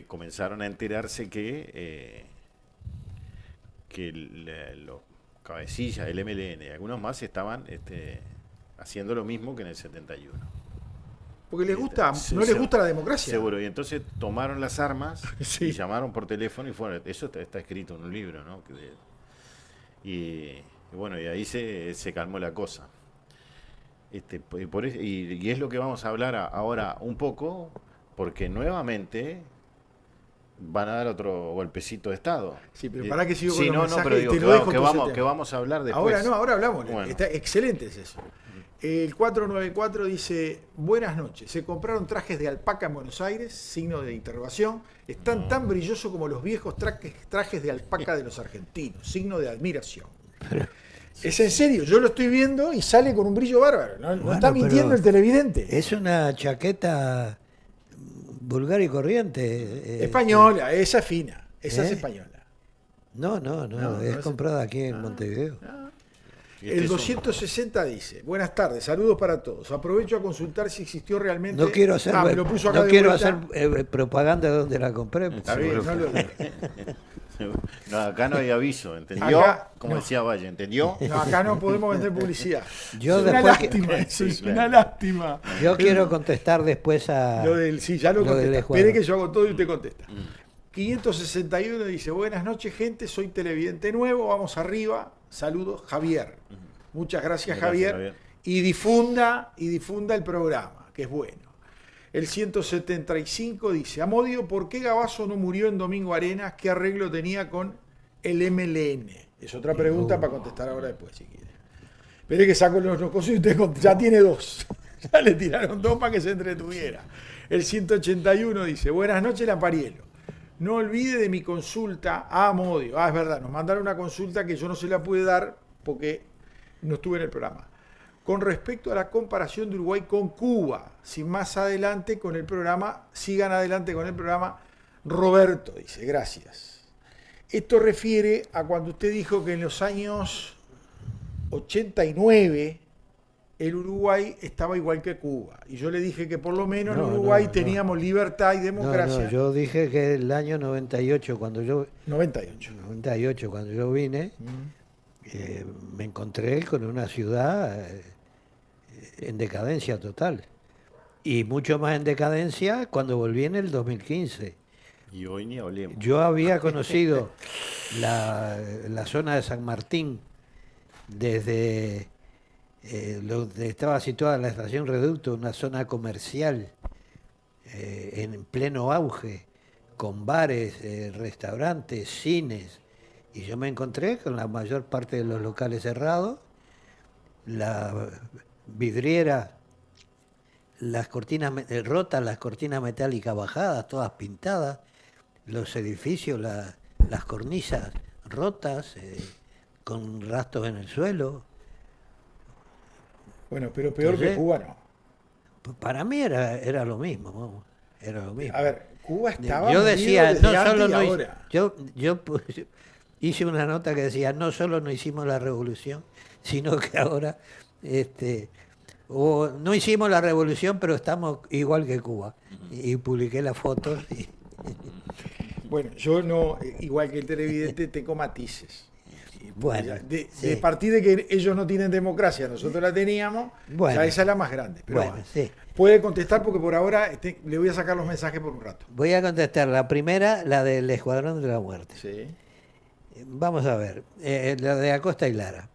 comenzaron a enterarse que los cabecillas del MLN y algunos más estaban haciendo lo mismo que en el 71. Porque les gusta, Sí, no les gusta la democracia. Seguro, y entonces tomaron las armas Sí. y llamaron por teléfono y fueron. Eso está escrito en un libro, ¿no? Y bueno, y ahí se calmó la cosa. Y es lo que vamos a hablar ahora un poco, porque nuevamente van a dar otro golpecito de Estado. Sí, pero para que sigo con Sí, los no, mensajes pero y digo te que, lo dejo que en tu vamos, tema. que vamos a hablar después. Ahora hablamos. Bueno. Está excelente es eso. El 494 dice, buenas noches, se compraron trajes de alpaca en Buenos Aires, signo de interrogación, están tan brillosos como los viejos trajes de alpaca de los argentinos, signo de admiración. Es en serio, yo lo estoy viendo y sale con un brillo bárbaro, no Bueno, está mintiendo pero el televidente. Es una chaqueta vulgar y corriente. Española, esa es fina, esa es ¿Eh? española. No, es es- comprada aquí en Montevideo. El 260 dice, buenas tardes, saludos para todos. Aprovecho a consultar si existió realmente... No quiero hacer, me lo puso acá no de quiero vuelta. hacer propaganda de donde la compré. Está bien, no lo- No, acá no hay aviso, ¿entendió? Acá, Como no. decía Valle, ¿entendió? No, acá no podemos vender publicidad. Yo Es una después que- lástima, eso es Sí, una claro. lástima. Yo quiero contestar después a Lo del, sí, ya lo lo del contesta. Ecuador. Espere que yo hago todo y usted contesta. 561 dice, buenas noches gente, soy televidente nuevo, vamos arriba, saludos, Javier. Muchas gracias, Gracias, Javier. Javier. Y difunda el programa, que es bueno. El 175 dice, Amodio, ¿por qué Gabazo no murió en Domingo Arenas? ¿Qué arreglo tenía con el MLN? Es otra pregunta para contestar ahora después, si quiere. Espere que saco los cosas y usted ya tiene dos. Ya le tiraron dos para que se entretuviera. El 181 dice, buenas noches, Lamparielo. No olvide de mi consulta a Amodio. Es verdad, nos mandaron una consulta que yo no se la pude dar porque no estuve en el programa. Con respecto a la comparación de Uruguay con Cuba, si más adelante con el programa, sigan adelante con el programa, Roberto dice, gracias. Esto refiere a cuando usted dijo que en los años 89 el Uruguay estaba igual que Cuba. Y yo le dije que por lo menos en No, Uruguay no. teníamos libertad y democracia. No, yo dije que el año 98, cuando yo 98. cuando yo vine, me encontré con una ciudad en decadencia total. Y mucho más en decadencia cuando volví en el 2015. Y hoy ni hablemos. Yo había conocido la zona de San Martín desde donde estaba situada la estación Reducto, una zona comercial en pleno auge, con bares, restaurantes, cines. Y yo me encontré con la mayor parte de los locales cerrados, la vidriera, las cortinas rotas, las cortinas metálicas bajadas, todas pintadas, los edificios, las cornisas rotas, con rastros en el suelo. Bueno, pero peor que Entonces, Cuba no. Para mí era lo mismo, vamos, era lo mismo. A ver, Cuba estaba Yo hundido decía, desde no antes solo y no ahora. yo hice una nota que decía, no solo no hicimos la revolución, sino que ahora no hicimos la revolución, pero estamos igual que Cuba. Y publiqué las fotos. Bueno, yo no, igual que el televidente, tengo matices. Bueno, De sí. partir de que ellos no tienen democracia, nosotros la teníamos, Bueno. ya esa es la más grande. Pero Bueno, sí. puede contestar porque por ahora le voy a sacar los mensajes por un rato. Voy a contestar la primera, la del Escuadrón de la Muerte. Sí. Vamos a ver, la de Acosta y Lara.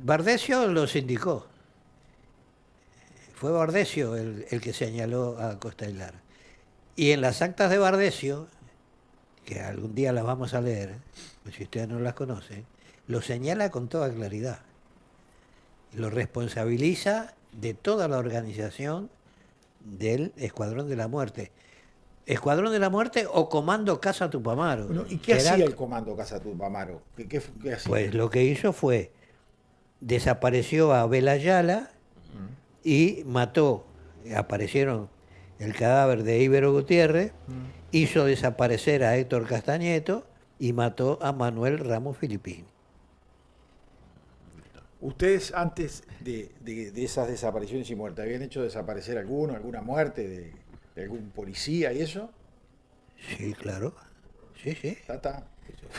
Bardesio los indicó. Fue Bardesio el que señaló a Acosta y Lara. Y en las actas de Bardesio, que algún día las vamos a leer, pues si ustedes no las conocen, lo señala con toda claridad. Lo responsabiliza de toda la organización del Escuadrón de la Muerte. Escuadrón de la Muerte o Comando Casa Tupamaro. Bueno, ¿y qué que era- hacía el comando Casa Tupamaro? ¿Qué hacía? Pues lo que hizo fue, desapareció a Abel Ayala y mató, aparecieron el cadáver de Íbero Gutiérrez, hizo desaparecer a Héctor Castañeto y mató a Manuel Ramos Filipini. ¿Ustedes antes de esas desapariciones y muertes habían hecho desaparecer alguna muerte de algún policía y eso? Sí, claro. Sí, sí. Está.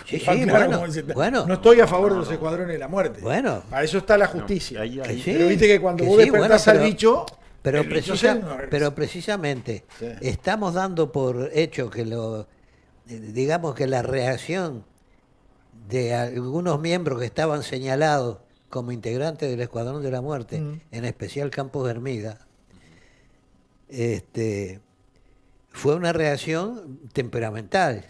Sí, Está sí, claro bueno, como dice, bueno. no estoy a favor de los escuadrones de la muerte. Bueno. Para eso está la justicia. Ahí- ahí- Sí, Pero viste que cuando que vos sí, despertás bueno, al bicho, pero, el bicho pero precisamente Sí. estamos dando por hecho que digamos que la reacción de algunos miembros que estaban señalados como integrantes del Escuadrón de la Muerte, en especial Campos Hermida, fue una reacción temperamental.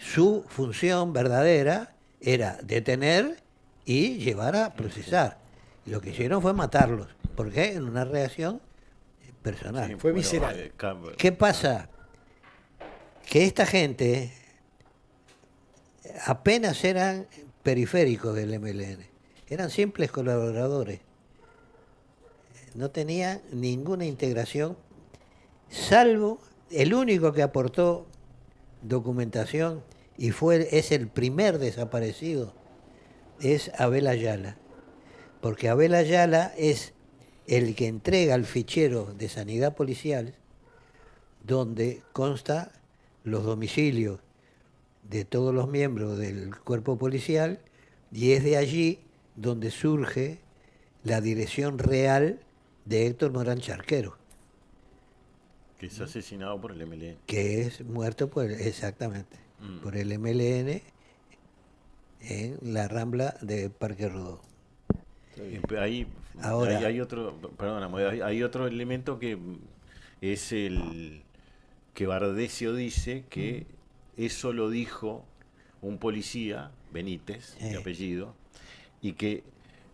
Su función verdadera era detener y llevar a procesar. Y lo que hicieron fue matarlos. ¿Por qué? En una reacción personal. Sí, Fue visceral. ¿Qué pasa? Que esta gente apenas eran periféricos del MLN. Eran simples colaboradores. No tenían ninguna integración, salvo el único que aportó documentación y es el primer desaparecido, es Abel Ayala. Porque Abel Ayala es el que entrega el fichero de sanidad policial donde consta los domicilios de todos los miembros del cuerpo policial y es de allí donde surge la dirección real de Héctor Morán Charquero, Que es asesinado por el MLN. que es muerto exactamente por el MLN en la Rambla de Parque Rodó. Ahí, Ahora- hay otro, perdóname, hay otro elemento que es el que Bardesio dice que eso lo dijo un policía, Benítez, de apellido, y que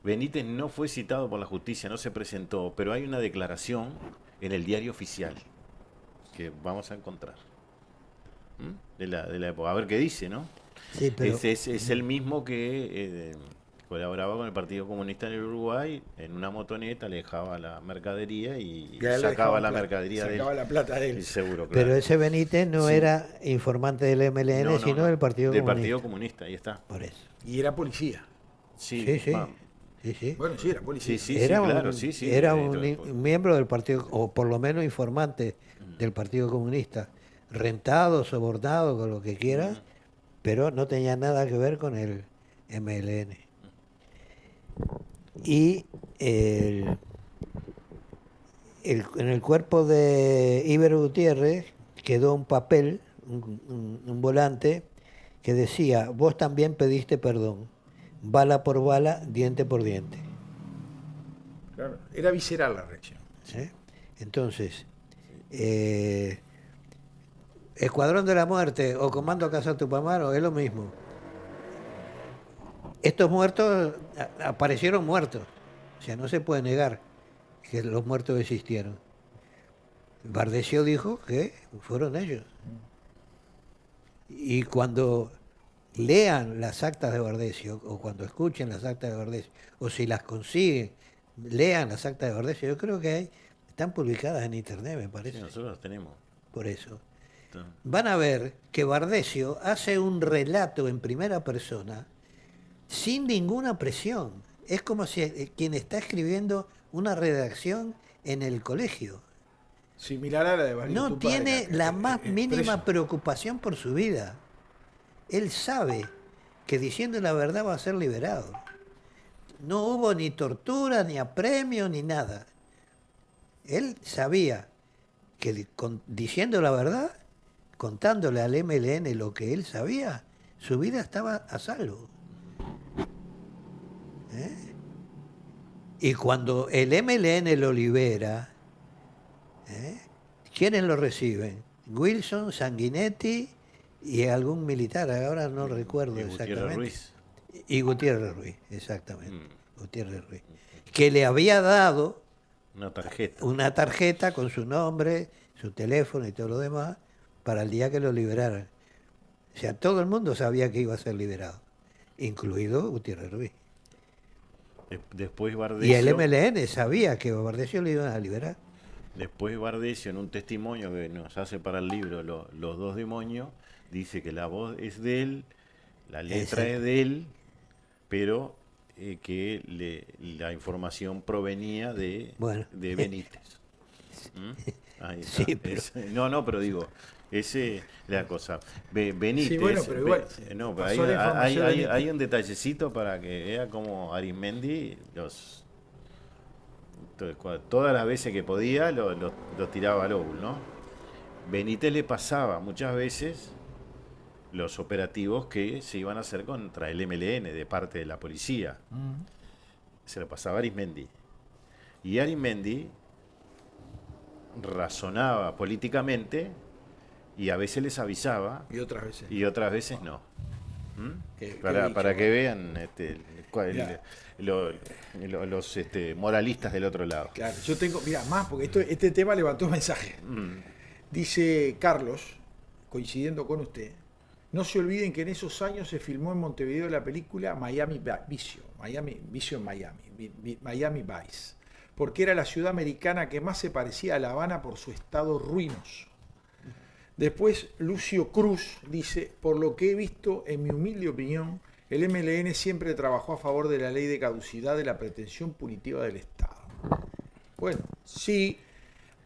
Benítez no fue citado por la justicia, no se presentó, pero hay una declaración en el diario oficial que vamos a encontrar. De la época. A ver qué dice, ¿no? Sí, pero Es el mismo que colaboraba con el Partido Comunista en el Uruguay, en una motoneta, le dejaba la mercadería y Ya le sacaba dejaban la plata, mercadería de él. sacaba la plata de él. Sí, seguro, pero claro. ese Benítez no Sí. era informante del MLN, No, no, sino no, del Partido del Comunista. Partido Comunista, ahí está. Por eso. Y era policía. Sí, Sí, sí. va. Sí, sí. Bueno, sí, era policía. Sí, era claro, un, sí, sí. era Sí, un miembro del partido, o por lo menos informante del Partido Comunista, rentado, sobornado, con lo que quieras, pero no tenía nada que ver con el MLN. Y en el cuerpo de Íbero Gutiérrez quedó un papel, un volante, que decía: vos también pediste perdón, bala por bala, diente por diente. Claro, era visceral la reacción. ¿Sí? Entonces, Escuadrón de la Muerte o Comando Casa Tupamaro es lo mismo. Estos muertos aparecieron muertos. O sea, no se puede negar que los muertos existieron. Bardesio dijo que fueron ellos. Y cuando lean las actas de Bardesio, o cuando escuchen las actas de Bardesio, o si las consiguen, lean las actas de Bardesio, yo creo que están publicadas en internet, me parece. Sí, nosotros las tenemos. Por eso. Está. Van a ver que Bardesio hace un relato en primera persona sin ninguna presión. Es como si quien está escribiendo una redacción en el colegio. Similar a la de Barrio No Tupa de tiene la más expreso. mínima preocupación por su vida. Él sabe que diciendo la verdad va a ser liberado. No hubo ni tortura, ni apremio, ni nada. Él sabía que diciendo la verdad, contándole al MLN lo que él sabía, su vida estaba a salvo. Y cuando el MLN lo libera, ¿quiénes lo reciben? Wilson, Sanguinetti y algún militar, ahora no recuerdo Y Gutiérrez exactamente. Ruiz. Y Gutiérrez Ruiz, exactamente. Gutiérrez Ruiz. Que le había dado Una tarjeta. con su nombre, su teléfono y todo lo demás, para el día que lo liberaran. O sea, todo el mundo sabía que iba a ser liberado, incluido Gutiérrez Ruiz. Después Y Bardesio, el MLN sabía que Bardesio lo iban a liberar. después Bardesio, en un testimonio que nos hace para el libro Los dos demonios, dice que la voz es de él, la letra Exacto. es de él, pero que la información provenía de Benítez. ¿Mm? Ahí está. Sí, pero- No, pero digo, ese la cosa. Benítez. Sí, bueno, pero igual, no, pero pasó la información de Benítez. hay un detallecito para que vea cómo Arismendi todas las veces que podía lo tiraba al óvulo, ¿no? Benítez le pasaba muchas veces los operativos que se iban a hacer contra el MLN de parte de la policía. Se lo pasaba a Arismendi. Y Arismendi razonaba políticamente y a veces les avisaba Y otras veces. y otras veces no. ¿Mm? Qué Para dicho, que vean Mirá. los moralistas del otro lado. Claro, yo tengo, mira, más, porque este tema levantó mensaje. Dice Carlos, coincidiendo con usted, no se olviden que en esos años se filmó en Montevideo la película Miami Vice, Miami Vice, porque era la ciudad americana que más se parecía a La Habana por su estado ruinoso. Después Lucio Cruz dice, por lo que he visto, en mi humilde opinión, el MLN siempre trabajó a favor de la ley de caducidad de la pretensión punitiva del Estado. Bueno, sí,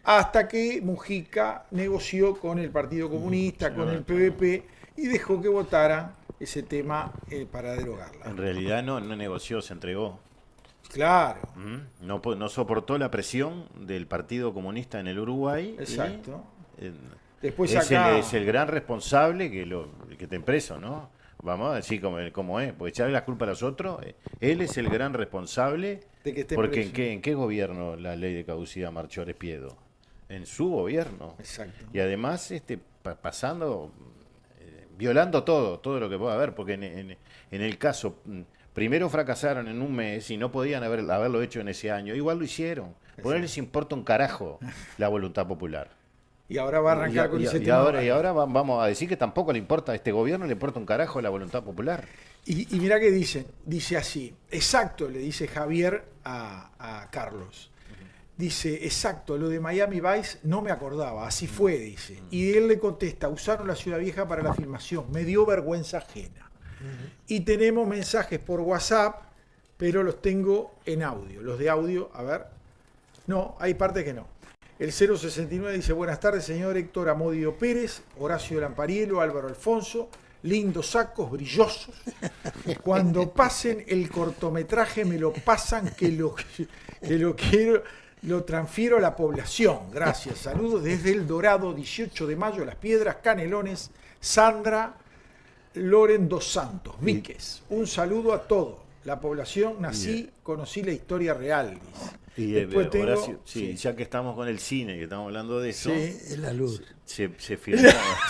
hasta que Mujica negoció con el Partido Comunista, con el PVP, y dejó que votara ese tema para derogarla. En realidad no negoció, se entregó. Claro, No soportó la presión del Partido Comunista en el Uruguay. exacto. Y, Después es acá... es el gran responsable que te preso, ¿no? Vamos a decir como es, porque echarle la culpa a los otros, él es el gran responsable, De que esté porque preso. ¿en qué gobierno la ley de caducidad marchó Arespiedo? En su gobierno. Exacto. Y además pasando, violando todo lo que pueda haber, porque en el caso, primero fracasaron en un mes y no podían haberlo hecho en ese año, igual lo hicieron, porque no les importa un carajo la voluntad popular. Y ahora va a arrancar con ese tema. Y ahora vamos a decir que tampoco le importa a este gobierno, le importa un carajo la voluntad popular. Y mirá que dice así, exacto, le dice Javier a Carlos. Dice, exacto, lo de Miami Vice no me acordaba, así fue, dice. Y él le contesta, usaron la Ciudad Vieja para la filmación, me dio vergüenza ajena. Y tenemos mensajes por WhatsApp, pero los tengo en audio. Los de audio, a ver. No, hay partes que no. El 069 dice, buenas tardes, señor Héctor Amodio Pérez, Horacio Lampariello, Álvaro Alfonso, lindos sacos, brillosos. Cuando pasen el cortometraje me lo pasan, que lo quiero, lo transfiero a la población. Gracias, saludos desde El Dorado, 18 de mayo, Las Piedras, Canelones, Sandra Loren dos Santos, Víquez. Un saludo a todo. La población, nací, conocí la historia real, dice. Y Después tengo- Horacio, sí, ya que estamos con el cine, que estamos hablando de eso, Sí. Es la luz. se firmó.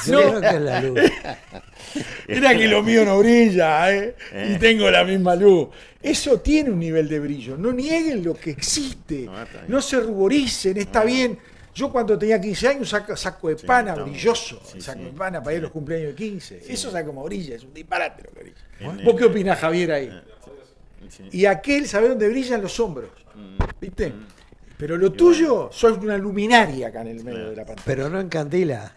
Yo creo que es la luz. Mira que lo mío no brilla, y tengo la misma luz. Eso tiene un nivel de brillo. No nieguen lo que existe. No, está bien. No se ruboricen, está bien. Yo cuando tenía 15 años saco de pana está brilloso. sí, Saco sí. de pana para ir a los cumpleaños de 15. Eso sabe cómo brilla, es un disparate lo que brilla. En ¿Vos el- qué opinás, Javier, ahí? Sí. Y aquel, ¿sabe dónde brillan los hombros? ¿Viste? Pero lo tuyo, sos una luminaria acá en el medio de la pantalla. Pero no encandila.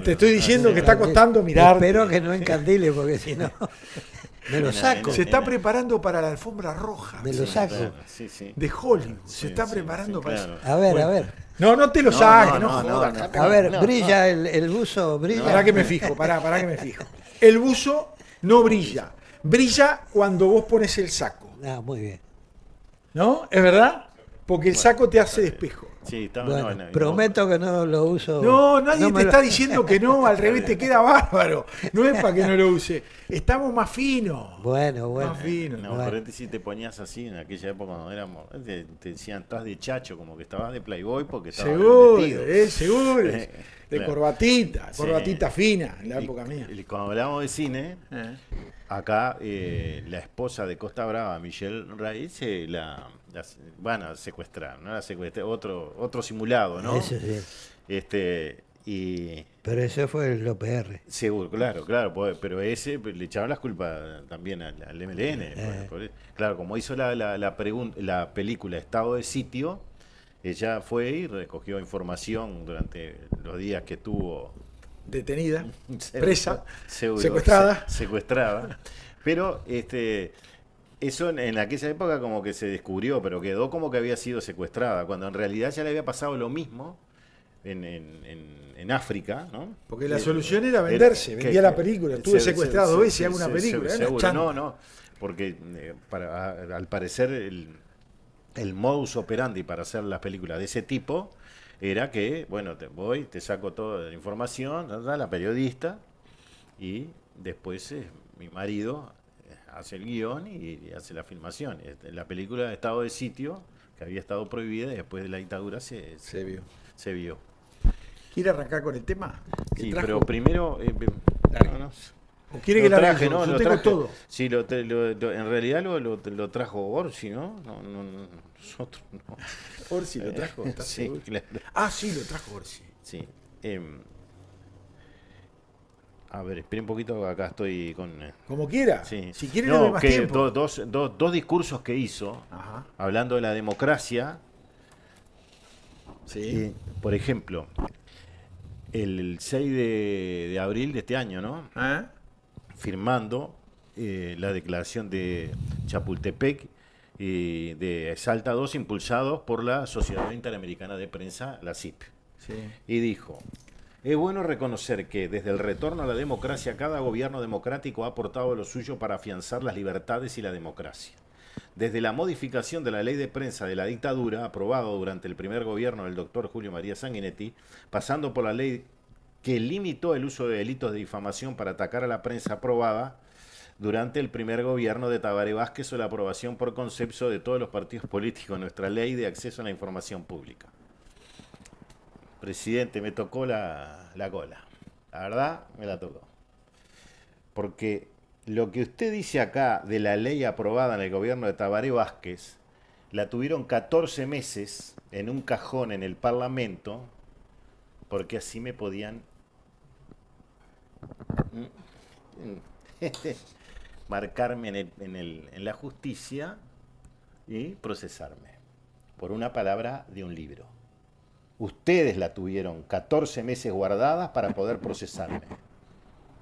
Te estoy diciendo que está costando mirar. Espero que no encandile, porque si no, me lo saco. Se está preparando para la alfombra roja Me lo saco. Claro, sí, sí. de Hollywood. Sí, Se está sí, preparando sí, para claro. eso. A ver, Bueno. a ver. No te lo No, saques, no, no, no, jodas. no. A ver, No. brilla el buzo, brilla. Pará que me fijo, pará que me fijo. El buzo no brilla. brilla cuando vos pones el saco. Ah, muy bien. ¿No? ¿Es verdad? Porque el saco te hace de espejo. Sí, está, Bueno, prometo que no lo uso. No, nadie no me te lo- está diciendo que no, al revés te queda bárbaro. No es para que no lo use. Estamos más finos. Bueno, bueno. Más fino. No, Bueno. pero si te ponías así en aquella época cuando éramos, te decían, estás de chacho, como que estabas de Playboy porque estabas Seguro, vestido. seguro. De Claro. corbatita, Sí. corbatita fina, en la época mía. Y cuando hablábamos de cine, acá la esposa de Costa Brava, Michelle Raíz, van a secuestrar, ¿no? La secuestra, otro simulado, ¿no? Eso sí. Y Pero eso fue el OPR. seguro, claro, pero ese le echaban las culpas también al MLN. Claro, como hizo la película Estado de Sitio, ella fue y recogió información durante los días que tuvo Detenida, presa, seguro, secuestrada. secuestrada. Pero eso en aquella época como que se descubrió, pero quedó como que había sido secuestrada, cuando en realidad ya le había pasado lo mismo en África, ¿no? Porque la solución era venderse, vendía la película. Estuve secuestrado dos veces y hago una película. Seguro, no, porque al parecer el modus operandi para hacer las películas de ese tipo era que, bueno, te saco toda la información, la periodista, y después mi marido hace el guión y hace la filmación. La película de Estado de Sitio, que había estado prohibida, y después de la dictadura se vio. ¿Quiere arrancar con el tema? ¿Que Sí, trajo? pero primero... Dale. no. ¿O quiere que la traje, arranque yo? Yo lo tengo traje. todo. Sí, en realidad lo trajo Orsi, ¿no? No, nosotros no. Orsi lo trajo, ¿estás Sí, seguro? claro. Ah, sí, lo trajo Orsi. Sí. A ver, espere un poquito, acá estoy con... Como quiera. sí. Si quiere, le doy más que tiempo. dos discursos que hizo, Ajá. hablando de la democracia. Sí. Por ejemplo, el 6 de abril de este año, ¿no? ¿Ah? Firmando la declaración de Chapultepec y de Salta 2 impulsados por la Sociedad Interamericana de Prensa, la CIP. Sí. Y dijo, es bueno reconocer que desde el retorno a la democracia cada gobierno democrático ha aportado lo suyo para afianzar las libertades y la democracia. Desde la modificación de la ley de prensa de la dictadura, aprobado durante el primer gobierno del doctor Julio María Sanguinetti, pasando por la ley que limitó el uso de delitos de difamación para atacar a la prensa, aprobada durante el primer gobierno de Tabaré Vázquez, o la aprobación por consenso de todos los partidos políticos de nuestra ley de acceso a la información pública. Presidente, me tocó la cola. La verdad, me la tocó. Porque lo que usted dice acá de la ley aprobada en el gobierno de Tabaré Vázquez, la tuvieron 14 meses en un cajón en el Parlamento, porque así me podían marcarme en la justicia y procesarme por una palabra de un libro. Ustedes la tuvieron 14 meses guardadas para poder procesarme.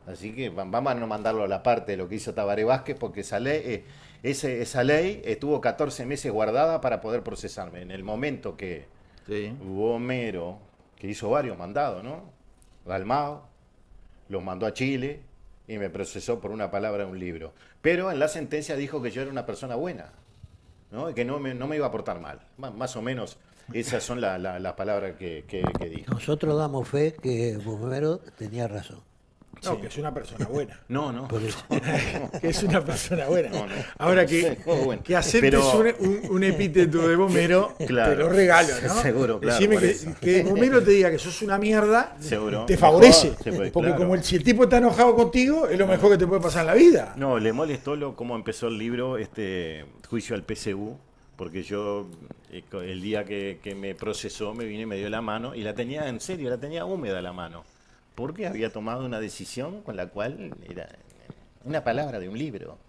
Así que vamos a no mandarlo a la parte de lo que hizo Tabaré Vázquez, porque esa ley estuvo 14 meses guardada para poder procesarme. En el momento que hubo Homero, que hizo varios mandados, ¿no? Dalmao, los mandó a Chile y me procesó por una palabra de un libro. Pero en la sentencia dijo que yo era una persona buena, ¿no? Y que no me iba a portar mal. Más o menos esas son las palabras que dijo. Nosotros damos fe que Bomero tenía razón. No, Sí. que es una persona buena. No. Por eso. Que es una persona buena. No. Ahora Sí, bueno. que aceptes Pero- un epíteto de Bomero, Claro. te lo regalo, ¿no? Seguro, claro, Decime por eso. que Bomero te diga que sos una mierda, Seguro. te favorece. Mejor, sí, pues, Porque claro. si el tipo está enojado contigo, es lo mejor que te puede pasar en la vida. No, le molestó cómo empezó el libro, juicio al PSU, porque yo el día que me procesó me vine y me dio la mano, y la tenía, en serio, la tenía húmeda la mano, porque había tomado una decisión con la cual era una palabra de un libro.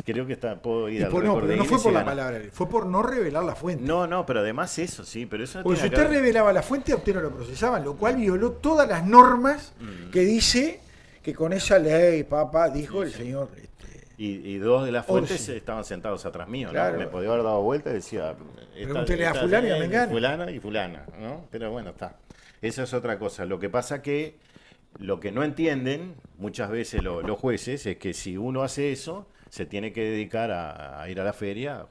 Creo que puedo ir Y al no, récord pero de no fue Guinness por y la ganar. palabra, fue por no revelar la fuente. No, pero además eso, sí, pero eso Porque si tiene que usted ver- revelaba la fuente, a usted no lo procesaban, lo cual violó todas las normas que dice que con esa ley, papá, dijo el señor. Y dos de las fuentes Orsi. estaban sentados atrás mío, ¿no? Claro. Me podía haber dado vuelta y decía... Pregúntele a fulano y a mengano. Fulana y fulana, ¿no? Pero bueno, está. Esa es otra cosa. Lo que pasa que lo que no entienden muchas veces los jueces es que si uno hace eso, se tiene que dedicar a ir a la feria,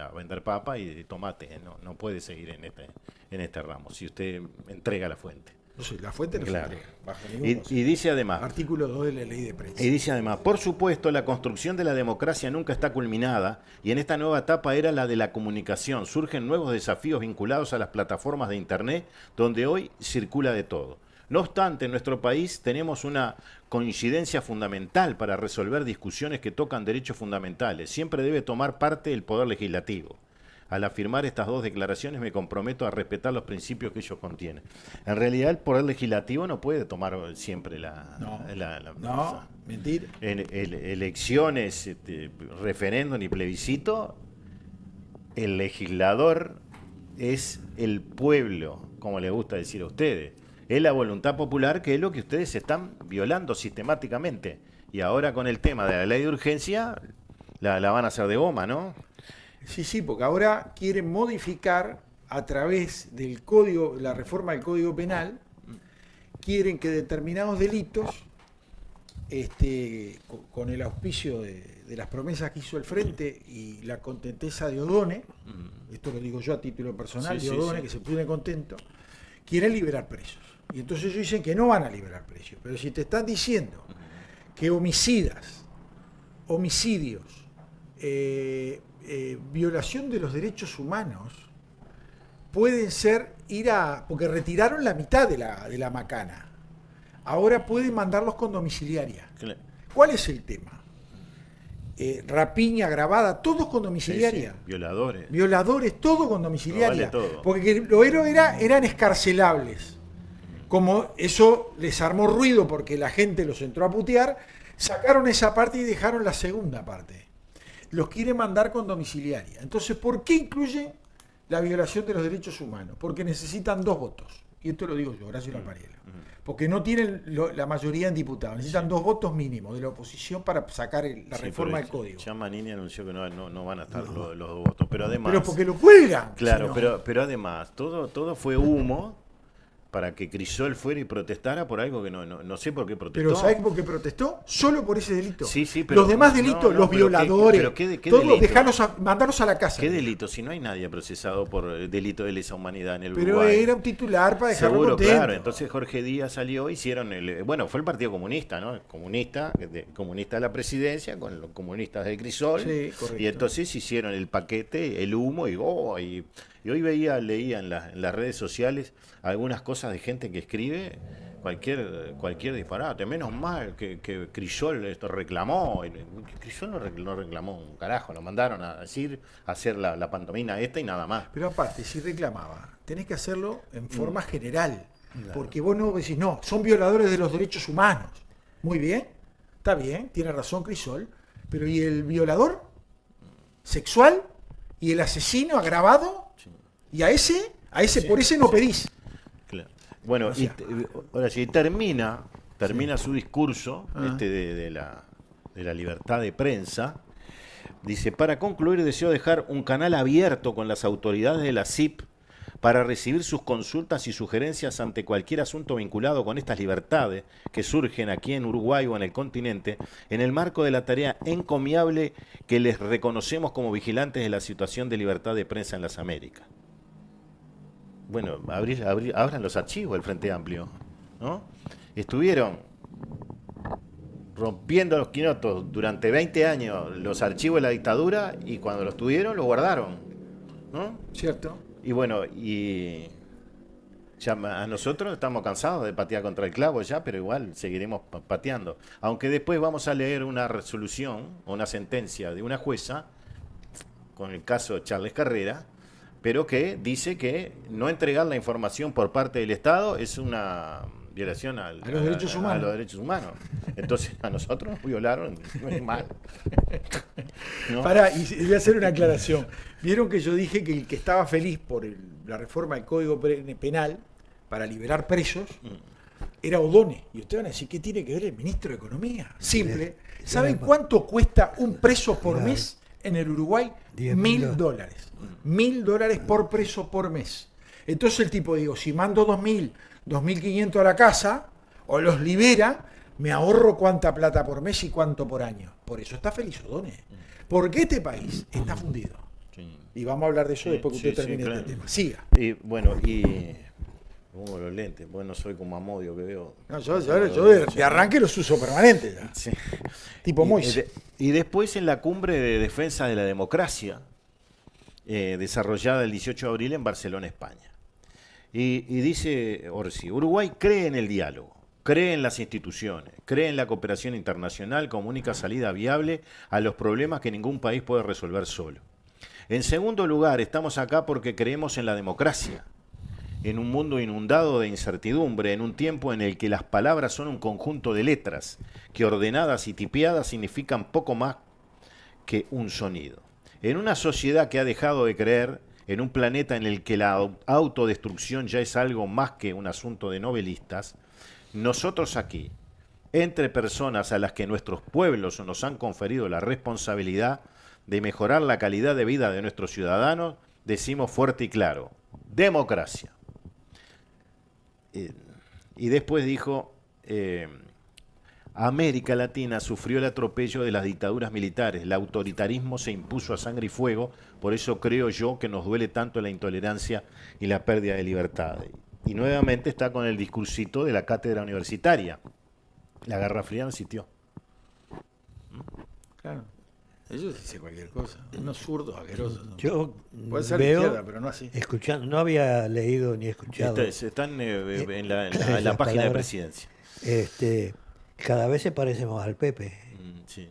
a vender papa y tomate. No puede seguir en este ramo, si usted entrega la fuente. No sé, la fuente no Claro. se entrega. Bajo ningún Y dice además, artículo 2 de la ley de prensa. y dice además, por supuesto, la construcción de la democracia nunca está culminada y en esta nueva etapa era la de la comunicación. Surgen nuevos desafíos vinculados a las plataformas de Internet, donde hoy circula de todo. No obstante, en nuestro país tenemos una coincidencia fundamental para resolver discusiones que tocan derechos fundamentales. Siempre debe tomar parte el Poder Legislativo. Al afirmar estas dos declaraciones me comprometo a respetar los principios que ellos contienen. En realidad el Poder Legislativo no puede tomar siempre No, mentira. elecciones, referéndum y plebiscito. El legislador es el pueblo, como les gusta decir a ustedes. Es la voluntad popular, que es lo que ustedes están violando sistemáticamente. Y ahora con el tema de la ley de urgencia, la van a hacer de goma, ¿no? Sí, porque ahora quieren modificar a través del código, la reforma del Código Penal, quieren que determinados delitos, con el auspicio de las promesas que hizo el Frente y la contenteza de Odone, esto lo digo yo a título personal, Sí, de sí, Odone, sí. que se pone contento, quieren liberar presos. Y entonces ellos dicen que no van a liberar presos. Pero si te están diciendo que homicidios, violación de los derechos humanos, pueden ser porque retiraron la mitad de la macana. Ahora pueden mandarlos con domiciliaria. Claro. ¿Cuál es el tema? Rapiña agravada, todos con domiciliaria. Sí, violadores. Violadores, todo con domiciliaria. No vale todo. Porque lo eran escarcelables. Como eso les armó ruido porque la gente los entró a putear, sacaron esa parte y dejaron la segunda parte. Los quiere mandar con domiciliaria. Entonces, ¿por qué incluyen la violación de los derechos humanos? Porque necesitan 2 votos. Y esto lo digo yo, Horacio Lapariela. Porque no tienen la mayoría en diputados. Necesitan 2 votos mínimos de la oposición para sacar la reforma del código. Ya Manini anunció que no van a estar los 2 votos. Pero además. Pero porque lo cuelgan. Claro, si no. pero además, todo fue humo para que Crisol fuera y protestara por algo que no sé por qué protestó. Pero ¿sabés por qué protestó? Solo por ese delito. Sí, pero los demás delitos, los pero violadores, ¿qué todos delito? mandarlos a la casa. ¿Qué delito? Si no hay nadie procesado por delito de lesa humanidad en el Pero Uruguay. era un titular para dejarlo Seguro, contento. claro. Entonces Jorge Díaz salió, hicieron fue el Partido Comunista, ¿no? Comunista de la presidencia con los comunistas de Crisol. Sí, correcto. Y entonces hicieron el paquete, el humo y hoy leía en las redes sociales algunas cosas de gente que escribe cualquier disparate. Menos mal que Crisol esto reclamó. Crisol no reclamó un carajo, lo mandaron a hacer la pantomima esta y nada más. Pero aparte, si reclamaba, tenés que hacerlo en forma general. Porque vos no decís, no, son violadores de los derechos humanos. Muy bien, está bien, tiene razón Crisol. Pero ¿y el violador sexual? ¿Y el asesino agravado? Y a ese por ese no pedís. Claro. Bueno, O sea, ahora sí, termina su discurso de la libertad de prensa. Dice, para concluir deseo dejar un canal abierto con las autoridades de la CIP para recibir sus consultas y sugerencias ante cualquier asunto vinculado con estas libertades que surgen aquí en Uruguay o en el continente, en el marco de la tarea encomiable que les reconocemos como vigilantes de la situación de libertad de prensa en las Américas. Bueno, abran los archivos del Frente Amplio, ¿no? Estuvieron rompiendo los quinotos durante 20 años los archivos de la dictadura y cuando los tuvieron los guardaron, ¿no? ¿Cierto? Y bueno, y ya a nosotros estamos cansados de patear contra el clavo ya, pero igual seguiremos pateando. Aunque después vamos a leer una resolución o una sentencia de una jueza con el caso Charles Carrera, pero que dice que no entregar la información por parte del Estado es una violación a los derechos humanos. Entonces a nosotros nos violaron, no es mal. ¿No? Y voy a hacer una aclaración. Vieron que yo dije que el que estaba feliz por la reforma del Código Penal para liberar presos era Odone. Y ustedes van a decir, ¿qué tiene que ver el ministro de Economía? Simple. ¿Saben cuánto cuesta un preso por mes en el Uruguay? $1.000. $1.000 por preso por mes. Entonces el tipo, digo, si mando 2.000, 2.500 a la casa, o los libera, me ahorro cuánta plata por mes y cuánto por año. Por eso está feliz O'Donnell. Porque este país está fundido. Sí. Y vamos a hablar de eso después que usted Sí, termine claro. este tema. Siga. Y bueno, y pongo los lentes, bueno, soy como Amodio que veo. No, yo de arranque los uso permanente ya. Sí. Tipo Moisés. Y después en la cumbre de defensa de la democracia, desarrollada el 18 de abril en Barcelona, España. Y dice Orsi, Uruguay cree en el diálogo, cree en las instituciones, cree en la cooperación internacional como única salida viable a los problemas que ningún país puede resolver solo. En segundo lugar, estamos acá porque creemos en la democracia, en un mundo inundado de incertidumbre, en un tiempo en el que las palabras son un conjunto de letras que ordenadas y tipeadas significan poco más que un sonido. En una sociedad que ha dejado de creer, en un planeta en el que la autodestrucción ya es algo más que un asunto de novelistas, nosotros aquí, entre personas a las que nuestros pueblos nos han conferido la responsabilidad de mejorar la calidad de vida de nuestros ciudadanos, decimos fuerte y claro, democracia. Y después dijo, América Latina sufrió el atropello de las dictaduras militares, el autoritarismo se impuso a sangre y fuego, por eso creo yo que nos duele tanto la intolerancia y la pérdida de libertad. Y nuevamente está con el discursito de la cátedra universitaria. La Guerra Fría no existió. Claro. Ellos dicen cualquier cosa. Unos zurdos asquerosos. Yo Puede ser de veo, izquierda, pero no así. escuchando, no había leído ni escuchado. Están en la esas página de palabras. presidencia. Cada vez se parece más al Pepe, Sí.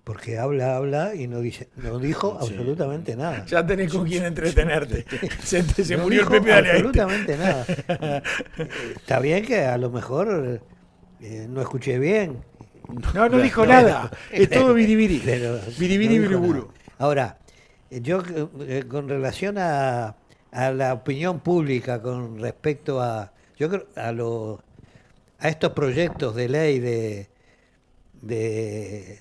porque habla y no dijo Sí. absolutamente nada. Ya tenés con quién entretenerte. Se No murió el dijo Pepe, dale ahí. absolutamente nada. Está bien que a lo mejor no escuché bien. No dijo nada. Es todo biribiri. Pero Biribiri, no dijo biriburu. nada. Ahora, yo con relación a la opinión pública con respecto a, yo creo, a estos proyectos de ley de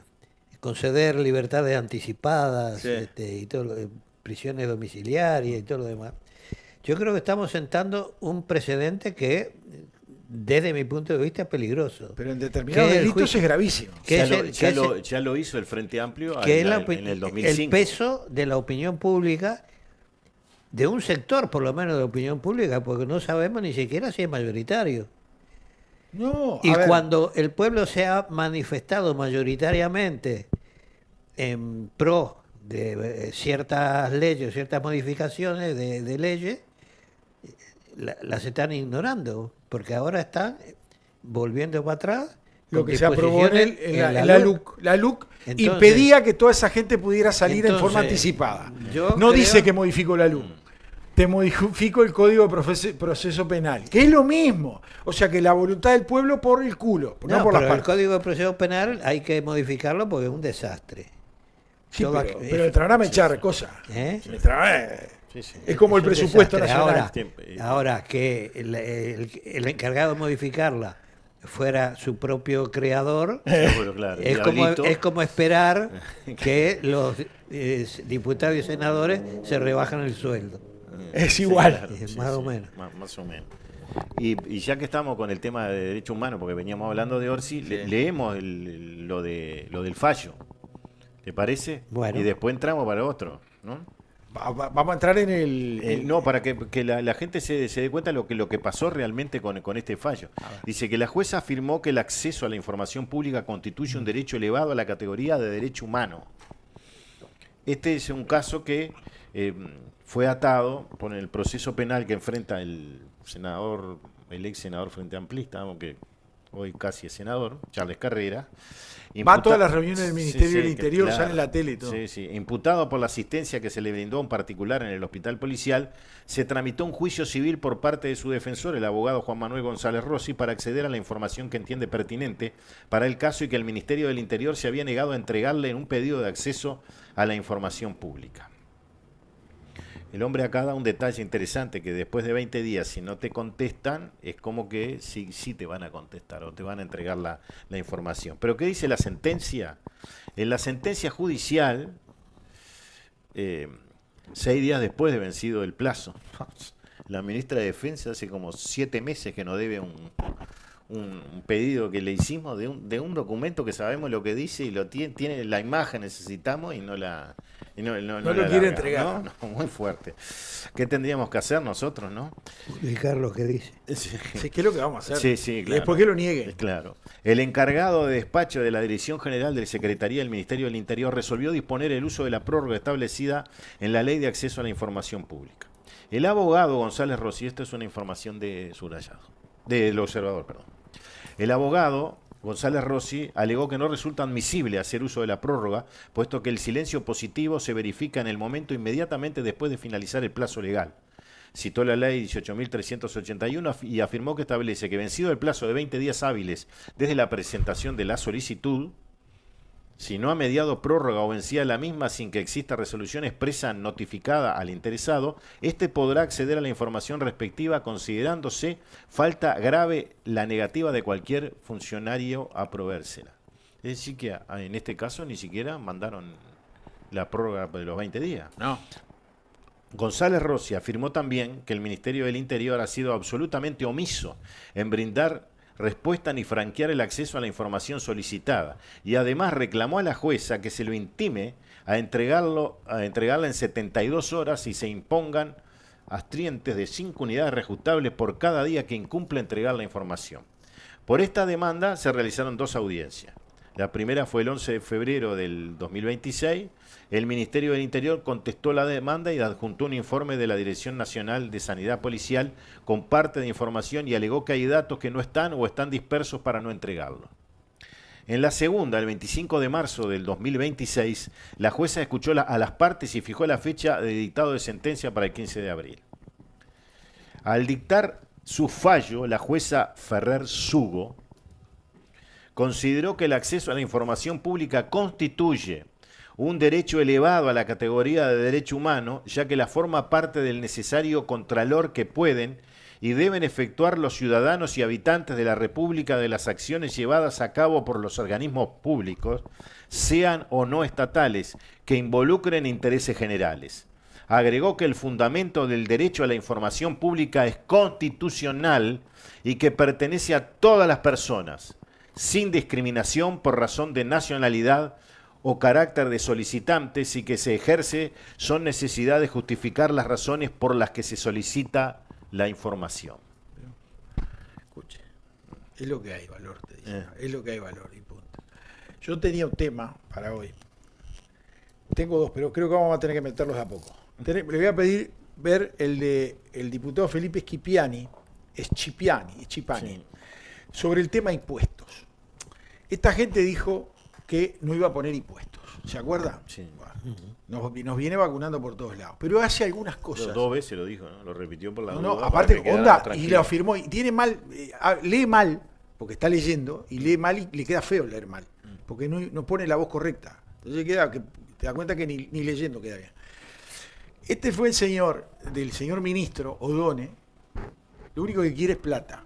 conceder libertades anticipadas, Sí. y todo prisiones domiciliarias y todo lo demás, yo creo que estamos sentando un precedente que, desde mi punto de vista, es peligroso. Pero en determinados Que el delitos juicio- es gravísimo. que Ya, es lo, el- ya que es lo- el- ya lo hizo el Frente Amplio que es en, la en el el 2005. peso de la opinión pública, de un sector por lo menos de la opinión pública, porque no sabemos ni siquiera si es mayoritario. No, Y a ver, cuando el pueblo se ha manifestado mayoritariamente en pro de ciertas leyes, ciertas modificaciones de leyes, las están ignorando, porque ahora están volviendo para atrás. lo con que se aprobó en la LUC. LUC. La LUC Entonces- impedía que toda esa gente pudiera salir en forma Entonces, anticipada. yo No creo- dice que modificó la LUC. Te modificó el Código de Proceso Penal, que es lo mismo. O sea que la voluntad del pueblo por el culo, no, por las pero el partes. Código de Proceso Penal hay que modificarlo porque es un desastre. Sí, Toda- pero entrarán a echar cosas. ¿Eh? Sí, sí. Es como el Es un presupuesto desastre. nacional. Ahora que el encargado de modificarla fuera su propio creador, Bueno, claro, es Diablito. como esperar que los diputados y senadores se rebajan el sueldo. Es igual. Claro, Más o menos. Más o menos. Y ya que estamos con el tema de derechos humanos, porque veníamos hablando de Orsi, leemos lo del fallo. ¿Te parece? Bueno. Y después entramos para otro, ¿no? Vamos a entrar en el... No, para que la gente se dé cuenta lo que pasó realmente con este fallo. Dice que la jueza afirmó que el acceso a la información pública constituye un derecho elevado a la categoría de derecho humano. Este es un caso que fue atado por el proceso penal que enfrenta el ex senador frente amplista, aunque hoy casi es senador, Charles Carrera. Va a todas las reuniones del Ministerio del Interior, claro, sale en la tele y todo. Sí, sí. Imputado por la asistencia que se le brindó en particular en el hospital policial, se tramitó un juicio civil por parte de su defensor, el abogado Juan Manuel González Rossi, para acceder a la información que entiende pertinente para el caso y que el Ministerio del Interior se había negado a entregarle en un pedido de acceso a la información pública. El hombre acá da un detalle interesante, que después de 20 días, si no te contestan, es como que sí te van a contestar o te van a entregar la información. Pero ¿qué dice la sentencia? En la sentencia judicial, 6 días después de vencido el plazo, la ministra de Defensa hace como 7 meses que no debe un un pedido que le hicimos de un documento que sabemos lo que dice y lo tiene la imagen necesitamos y no la No la lo quiere larga, entregar. ¿no? Muy fuerte. ¿Qué tendríamos que hacer nosotros, no? Publicar lo que dice. Sí. Sí, ¿qué es lo que vamos a hacer? Sí, sí, Y claro. después que lo niegue. Claro. El encargado de despacho de la Dirección General de Secretaría del Ministerio del Interior resolvió disponer el uso de la prórroga establecida en la Ley de Acceso a la Información Pública. El abogado González Rossi, esto es una información de subrayado, del observador, perdón. El abogado González Rossi alegó que no resulta admisible hacer uso de la prórroga, puesto que el silencio positivo se verifica en el momento inmediatamente después de finalizar el plazo legal. Citó la ley 18.381 y afirmó que establece que vencido el plazo de 20 días hábiles desde la presentación de la solicitud, si no ha mediado prórroga o vencida la misma sin que exista resolución expresa notificada al interesado, éste podrá acceder a la información respectiva considerándose falta grave la negativa de cualquier funcionario a provérsela. Es decir que en este caso ni siquiera mandaron la prórroga de los 20 días. No. González Rossi afirmó también que el Ministerio del Interior ha sido absolutamente omiso en brindar respuesta ni franquear el acceso a la información solicitada y además reclamó a la jueza que se lo intime a entregarla en 72 horas y se impongan astrientes de 5 unidades reajustables por cada día que incumple entregar la información. Por esta demanda se realizaron 2 audiencias. La primera fue el 11 de febrero del 2026. El Ministerio del Interior contestó la demanda y adjuntó un informe de la Dirección Nacional de Sanidad Policial con parte de información y alegó que hay datos que no están o están dispersos para no entregarlo. En la segunda, el 25 de marzo del 2026, la jueza escuchó a las partes y fijó la fecha de dictado de sentencia para el 15 de abril. Al dictar su fallo, la jueza Ferrer Sugo consideró que el acceso a la información pública constituye un derecho elevado a la categoría de derecho humano, ya que la forma parte del necesario contralor que pueden y deben efectuar los ciudadanos y habitantes de la República de las acciones llevadas a cabo por los organismos públicos, sean o no estatales, que involucren intereses generales. Agregó que el fundamento del derecho a la información pública es constitucional y que pertenece a todas las personas, sin discriminación por razón de nacionalidad o carácter de solicitantes y que se ejerce son necesidad de justificar las razones por las que se solicita la información. Escuche, es lo que hay valor, te dice. Es lo que hay valor y punto. Yo tenía un tema para hoy. Tengo 2, pero creo que vamos a tener que meterlos a poco. Le voy a pedir ver el de el diputado Felipe Schipiani, Sí. sobre el tema impuestos. Esta gente dijo que no iba a poner impuestos. ¿Se acuerda? Sí. Bueno, nos viene vacunando por todos lados. Pero hace algunas cosas. 2 veces lo dijo, ¿no? Lo repitió por la No, duda aparte, para que quedara onda, y tranquilo. lo afirmó. Y tiene mal, lee mal, porque está leyendo, y lee mal y le queda feo leer mal. Porque no pone la voz correcta. Entonces te das cuenta que ni leyendo queda bien. Este fue el señor, del señor ministro Odone, lo único que quiere es plata.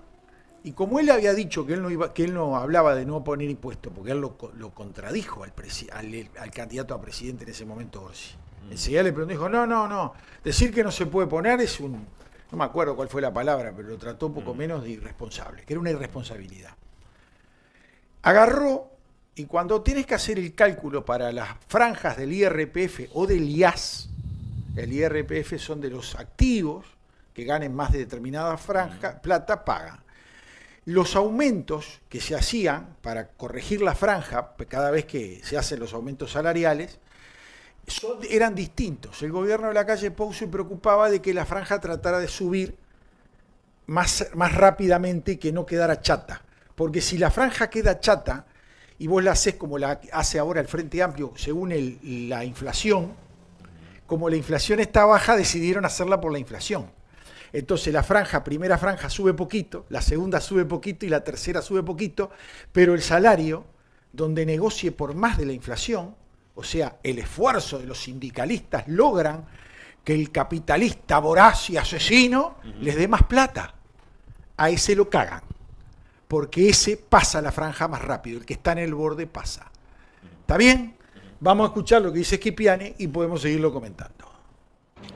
Y como él había dicho que él no hablaba de no poner impuestos, porque él lo contradijo al candidato a presidente en ese momento, Orsi. Enseguida le preguntó, dijo, no, decir que no se puede poner es no me acuerdo cuál fue la palabra, pero lo trató poco menos de irresponsable, que era una irresponsabilidad. Agarró, y cuando tienes que hacer el cálculo para las franjas del IRPF o del IAS, el IRPF son de los activos que ganen más de determinada franja, plata, pagan. Los aumentos que se hacían para corregir la franja, cada vez que se hacen los aumentos salariales, eran distintos. El gobierno de la calle Pou se preocupaba de que la franja tratara de subir más rápidamente y que no quedara chata. Porque si la franja queda chata y vos la haces como la hace ahora el Frente Amplio, según la inflación, como la inflación está baja, decidieron hacerla por la inflación. Entonces la primera franja sube poquito, la segunda sube poquito y la tercera sube poquito, pero el salario, donde negocie por más de la inflación, o sea, el esfuerzo de los sindicalistas logran que el capitalista voraz y asesino les dé más plata. A ese lo cagan, porque ese pasa la franja más rápido, el que está en el borde pasa. ¿Está bien? Vamos a escuchar lo que dice Schipiani y podemos seguirlo comentando.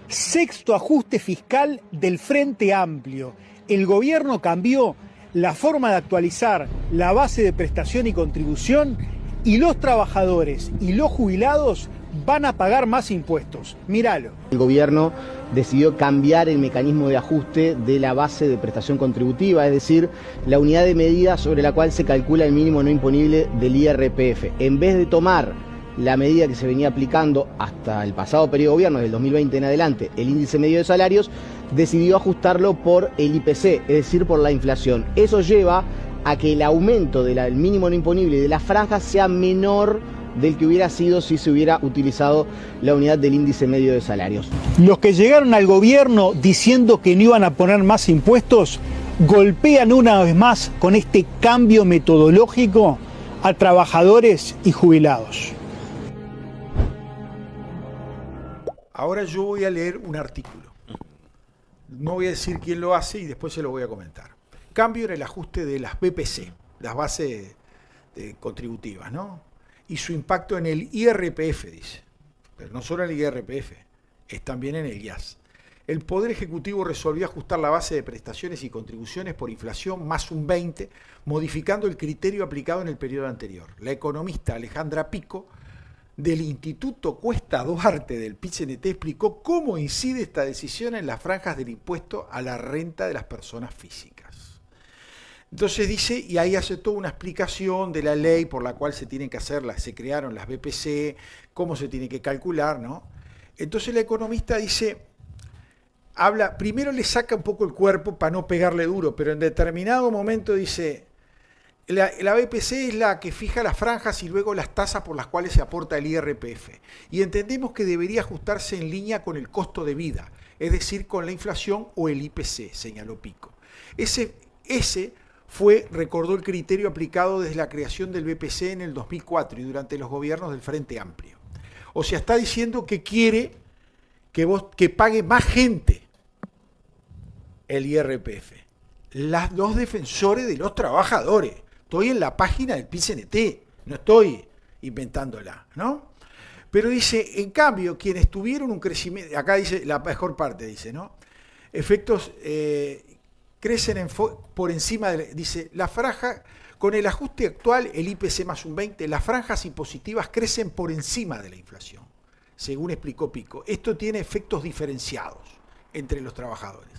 Sexto ajuste fiscal del Frente Amplio. El gobierno cambió la forma de actualizar la base de prestación y contribución y los trabajadores y los jubilados van a pagar más impuestos. Míralo. El gobierno decidió cambiar el mecanismo de ajuste de la base de prestación contributiva, es decir, la unidad de medida sobre la cual se calcula el mínimo no imponible del IRPF. En vez de tomar la medida que se venía aplicando hasta el pasado periodo de gobierno, del 2020 en adelante, el índice medio de salarios, decidió ajustarlo por el IPC, es decir, por la inflación. Eso lleva a que el aumento del mínimo no imponible de las franjas sea menor del que hubiera sido si se hubiera utilizado la unidad del índice medio de salarios. Los que llegaron al gobierno diciendo que no iban a poner más impuestos, golpean una vez más con este cambio metodológico a trabajadores y jubilados. Ahora yo voy a leer un artículo. No voy a decir quién lo hace y después se lo voy a comentar. Cambio en el ajuste de las BPC, las bases contributivas, ¿no? Y su impacto en el IRPF, dice. Pero no solo en el IRPF, es también en el IAS. El Poder Ejecutivo resolvió ajustar la base de prestaciones y contribuciones por inflación más un 20, modificando el criterio aplicado en el periodo anterior. La economista Alejandra Pico, del Instituto Cuesta Duarte del PIT-CNT, explicó cómo incide esta decisión en las franjas del impuesto a la renta de las personas físicas. Entonces dice, y ahí hace toda una explicación de la ley por la cual se tienen que hacer, se crearon las BPC, cómo se tiene que calcular, ¿no? Entonces la economista dice, primero le saca un poco el cuerpo para no pegarle duro, pero en determinado momento dice, la BPC es la que fija las franjas y luego las tasas por las cuales se aporta el IRPF. Y entendemos que debería ajustarse en línea con el costo de vida, es decir, con la inflación o el IPC, señaló Pico. Ese recordó el criterio aplicado desde la creación del BPC en el 2004 y durante los gobiernos del Frente Amplio. O sea, está diciendo que quiere que pague más gente el IRPF. Los defensores de los trabajadores. Estoy en la página del PIT-CNT, no estoy inventándola, ¿no? Pero dice, en cambio, quienes tuvieron un crecimiento, acá dice la mejor parte, dice, ¿no? Efectos crecen por encima dice, la franja, con el ajuste actual, el IPC más un 20, las franjas impositivas crecen por encima de la inflación, según explicó Pico. Esto tiene efectos diferenciados entre los trabajadores.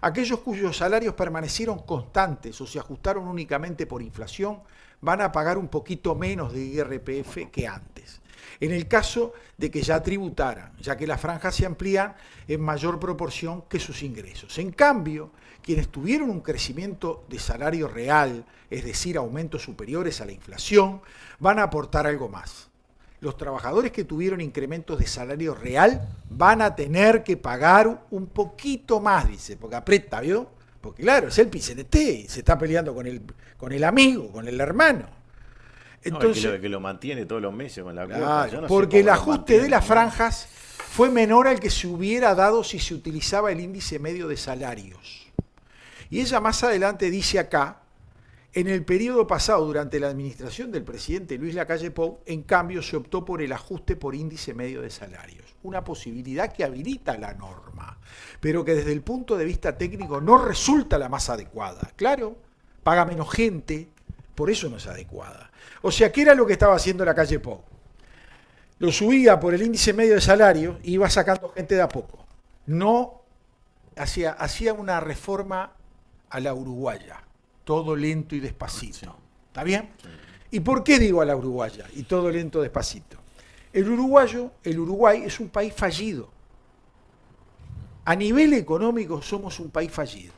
Aquellos cuyos salarios permanecieron constantes o se ajustaron únicamente por inflación van a pagar un poquito menos de IRPF que antes. En el caso de que ya tributaran, ya que las franjas se amplían en mayor proporción que sus ingresos. En cambio, quienes tuvieron un crecimiento de salario real, es decir, aumentos superiores a la inflación, van a aportar algo más. Los trabajadores que tuvieron incrementos de salario real van a tener que pagar un poquito más, dice, porque aprieta, ¿vio? Porque claro, es el PIT-CNT, se está peleando con el amigo, con el hermano. Entonces, no, que lo mantiene todos los meses con la claro, cuota. porque el ajuste de las franjas fue menor al que se hubiera dado si se utilizaba el índice medio de salarios. Y ella más adelante dice acá, en el periodo pasado, durante la administración del presidente Luis Lacalle Pou, en cambio se optó por el ajuste por índice medio de salarios, una posibilidad que habilita la norma, pero que desde el punto de vista técnico no resulta la más adecuada. Claro, paga menos gente, por eso no es adecuada. O sea, ¿qué era lo que estaba haciendo Lacalle Pou? Lo subía por el índice medio de salario y iba sacando gente de a poco. No hacía una reforma a la uruguaya, todo lento y despacito. ¿Está bien? ¿Y por qué digo a la uruguaya y todo lento, despacito? El Uruguay es un país fallido. A nivel económico somos un país fallido.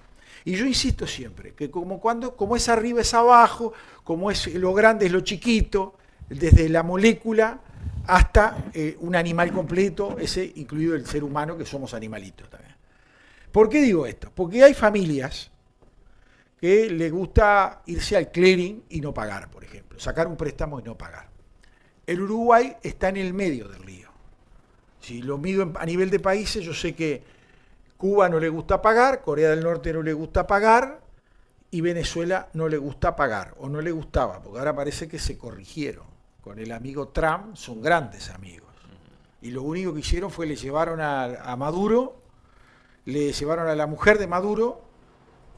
Y yo insisto siempre, que como es arriba es abajo, como es lo grande es lo chiquito, desde la molécula hasta un animal completo, ese incluido el ser humano, que somos animalitos también. ¿Por qué digo esto? Porque hay familias que le gusta irse al clearing y no pagar, por ejemplo, sacar un préstamo y no pagar. El Uruguay está en el medio del río. Si lo mido a nivel de países, yo sé que Cuba no le gusta pagar, Corea del Norte no le gusta pagar y Venezuela no le gusta pagar, o no le gustaba, porque ahora parece que se corrigieron. Con el amigo Trump son grandes amigos. Y lo único que hicieron fue le llevaron a Maduro, le llevaron a la mujer de Maduro,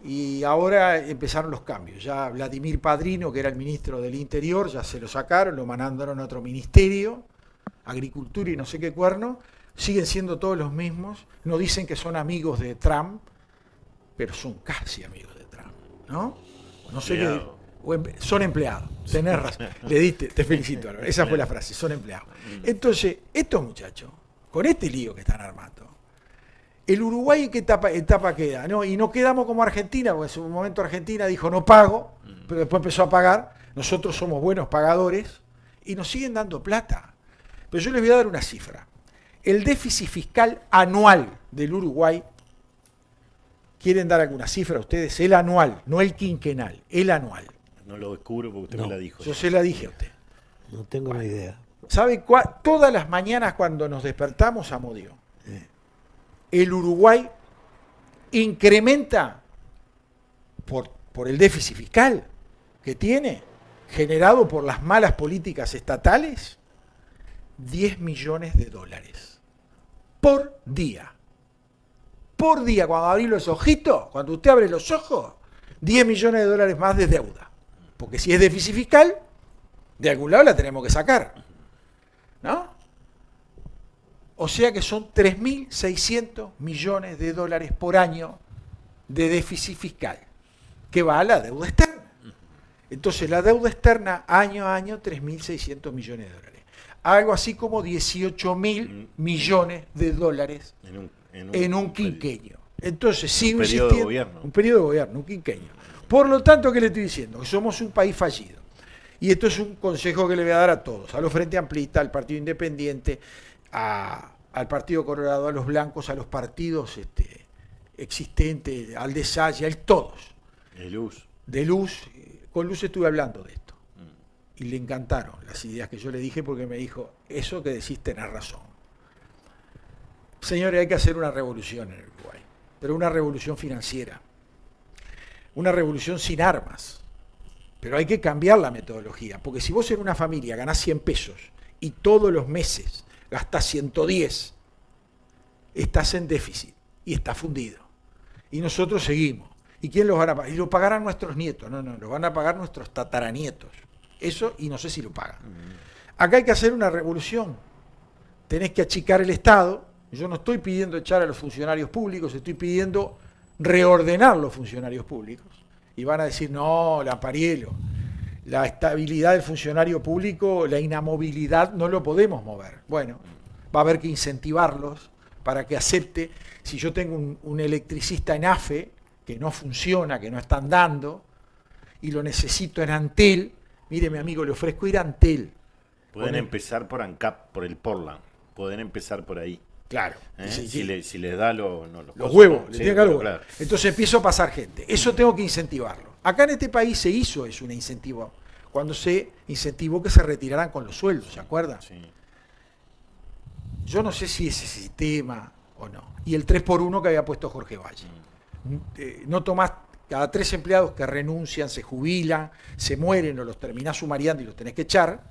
y ahora empezaron los cambios. Ya Vladimir Padrino, que era el ministro del Interior, ya se lo sacaron, lo mandaron a otro ministerio, Agricultura y no sé qué cuerno, siguen siendo todos los mismos, no dicen que son amigos de Trump, pero son casi amigos de Trump, ¿no? No sé qué, son empleados, tenés razón, le diste, te felicito, Álvaro. Esa fue la frase, son empleados. Entonces, estos muchachos, con este lío que están armando, el Uruguay en qué etapa queda, ¿no? Y no quedamos como Argentina, porque en su momento Argentina dijo no pago, pero después empezó a pagar, nosotros somos buenos pagadores, y nos siguen dando plata. Pero yo les voy a dar una cifra. El déficit fiscal anual del Uruguay, ¿quieren dar alguna cifra a ustedes? El anual, no el quinquenal, el anual. No lo descubro porque usted me la dijo. Yo se la dije a usted. No tengo ni idea. ¿Sabe todas las mañanas cuando nos despertamos a Dios, el Uruguay incrementa por el déficit fiscal que tiene, generado por las malas políticas estatales, 10 millones de dólares por día. Por día, cuando abrí los ojitos, cuando usted abre los ojos, 10 millones de dólares más de deuda. Porque si es déficit fiscal, de algún lado la tenemos que sacar, ¿no? O sea que son 3.600 millones de dólares por año de déficit fiscal, que va a la deuda externa. Entonces la deuda externa año a año 3.600 millones de dólares. Algo así como 18.000 millones de dólares en un quinquenio. Entonces sigo insistiendo. Un periodo de gobierno, un quinquenio. Por lo tanto, ¿qué le estoy diciendo? Que somos un país fallido. Y esto es un consejo que le voy a dar a todos, a los Frente Amplista, al Partido Independiente, al Partido Colorado, a los blancos, a los partidos existentes, al de Salle, a todos. De Luz. Con Luz estuve hablando de esto. Y le encantaron las ideas que yo le dije porque me dijo, eso que decís tenés razón. Señores, hay que hacer una revolución en el Uruguay, pero una revolución financiera. Una revolución sin armas. Pero hay que cambiar la metodología, porque si vos en una familia ganás 100 pesos y todos los meses gastás 110, estás en déficit y estás fundido. Y nosotros seguimos. ¿Y quién los van a pagar? Y lo pagarán nuestros nietos. No, lo van a pagar nuestros tataranietos. Eso, y no sé si lo pagan. Acá hay que hacer una revolución. Tenés que achicar el Estado. Yo no estoy pidiendo echar a los funcionarios públicos, estoy pidiendo reordenar los funcionarios públicos. Y van a decir, no, Lampariello, la estabilidad del funcionario público, la inamovilidad, no lo podemos mover. Bueno, va a haber que incentivarlos para que acepte. Si yo tengo un electricista en AFE, que no funciona, que no están dando, y lo necesito en Antel, mire, mi amigo, le ofrezco ir a Antel. Pueden empezar por ANCAP, por el Portland. Pueden empezar por ahí. Claro. Sí. Si les da los huevos. Sí, claro. Entonces empiezo a pasar gente. Eso tengo que incentivarlo. Acá en este país se hizo eso, un incentivo. Cuando se incentivó que se retiraran con los sueldos, ¿se acuerdan? Sí. Yo no sé si ese sistema o no. Y el 3x1 que había puesto Jorge Valle. No tomás cada 3 empleados que renuncian, se jubilan, se mueren o los terminás sumariando y los tenés que echar,